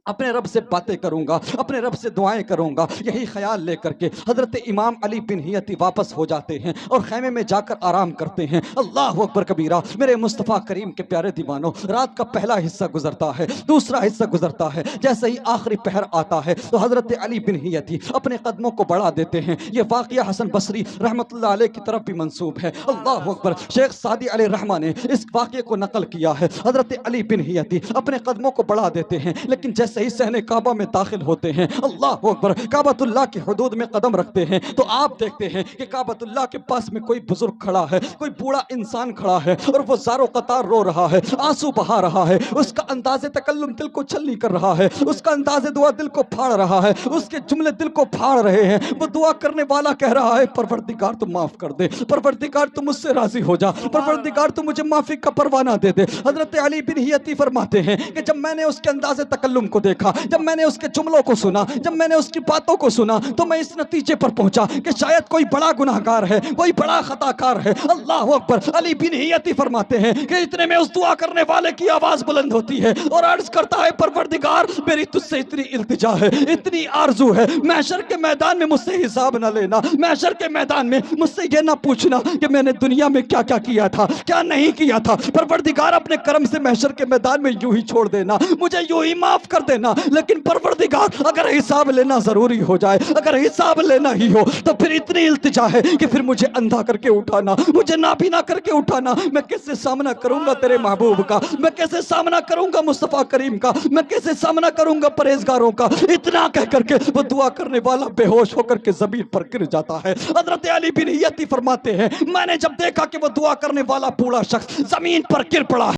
اپنے رب سے باتیں کروں گا، اپنے رب سے دعائیں کروں گا۔ یہی خیال لے کر کے حضرت امام علی بن حیتی واپس ہو جاتے ہیں اور خیمے میں جا کر آرام کرتے ہیں۔ اللہ اکبر کبیرہ۔ میرے مصطفیٰ کریم کے پیارے دیوانوں، رات کا پہلا حصہ گزرتا ہے، دوسرا حصہ گزرتا ہے، جیسے ہی آخری پہر آتا ہے تو حضرت علی بن حیتی اپنے قدموں کو بڑھا دیتے ہیں۔ یہ واقعہ حسن بصری رحمت اللہ علیہ کی طرف بھی منسوب ہے۔ اللہ اکبر۔ شیخ سعدی علیہ رحمہ نے اس واقعے کو نقل کیا ہے۔ حضرت علی بن حیتی اپنے قدموں کو بڑھا دیتے ہیں، لیکن جیسے ہی صحن کعبہ میں داخل ہوتے ہیں، اللہ اکبر، کعبۃ اللہ کی حدود میں قدم رکھتے ہیں تو آپ دیکھتے ہیں کہ کعبۃ اللہ کے پاس میں کوئی بزرگ کھڑا ہے، کوئی بوڑھا انسان کھڑا ہے، اور وہ زار و قطار رو رہا ہے، آنسو بہا رہا ہے، اس کا انداز تکلم دل کو چھلنی کر رہا ہے، اس کا انداز دعا دل کو پھاڑ رہا ہے، اس کے جملے دل کو پھاڑ رہے ہیں۔ وہ دعا کرنے والا کہہ رہا ہے، پروردگار تو معاف کر دے، پروردگار تو مجھ سے راضی ہو جا، پروردگار تو مجھے معافی کا پروانہ دے دے۔ حضرت علی بن حیتی فرماتے ہیں کہ جب میں نے اس کے انداز تکلم کو دیکھا، جب میں نے اس کے جملوں کو سنا، جب میں نے اس کی باتوں کو سنا، تو میں اس نتیجے پر پہنچا کہ شاید کوئی بڑا گناہگار ہے، کوئی بڑا خطا کار ہے۔ اللہ اکبر۔ علی بن حیتی فرماتے ہیں کہ اتنے میں اس دعا کرنے والے کی آواز بلند ہوتی ہے اور عرض کرتا ہے، پروردگار میری تجھ سے اتنی التجا ہے، اتنی آرزو ہے، محشر کے میدان میں مجھ سے حساب نہ لینا، محشر کے میدان میں مجھ سے یہ نہ پوچھنا کہ میں نے دنیا میں کیا کیا کیا تھا، کیا نہیں کیا تھا۔ پروردگار اپنے کرم سے محشر کے میدان میں یوں ہی چھوڑ دینا، مجھے یوں ہی معاف کر دینا، لیکن پروردگار اگر حساب لینا ضروری ہو جائے، اگر حساب لینا ہی ہو تو پھر اتنی التجا ہے کہ پھر مجھے اندھا کر کے اٹھانا، مجھے نابینا کر کے اٹھانا۔ میں کیسے سامنا کروں گا تیرے محبوب کا، میں کیسے سامنا کروں گا مصطفیٰ کریم کا، میں کیسے سامنا کروں گا پرہیزگاروں کا۔ اتنا کہہ کر کے وہ دعا کرنے والا بے ہوش ہو کر کے زمین پر گر جاتا ہے۔ حضرت علی بن حیتی فرماتے ہیں، میں نے جب دیکھا کہ وہ دعا کرنے والا بوڑھا شخص زمین پر گر پڑا ہے،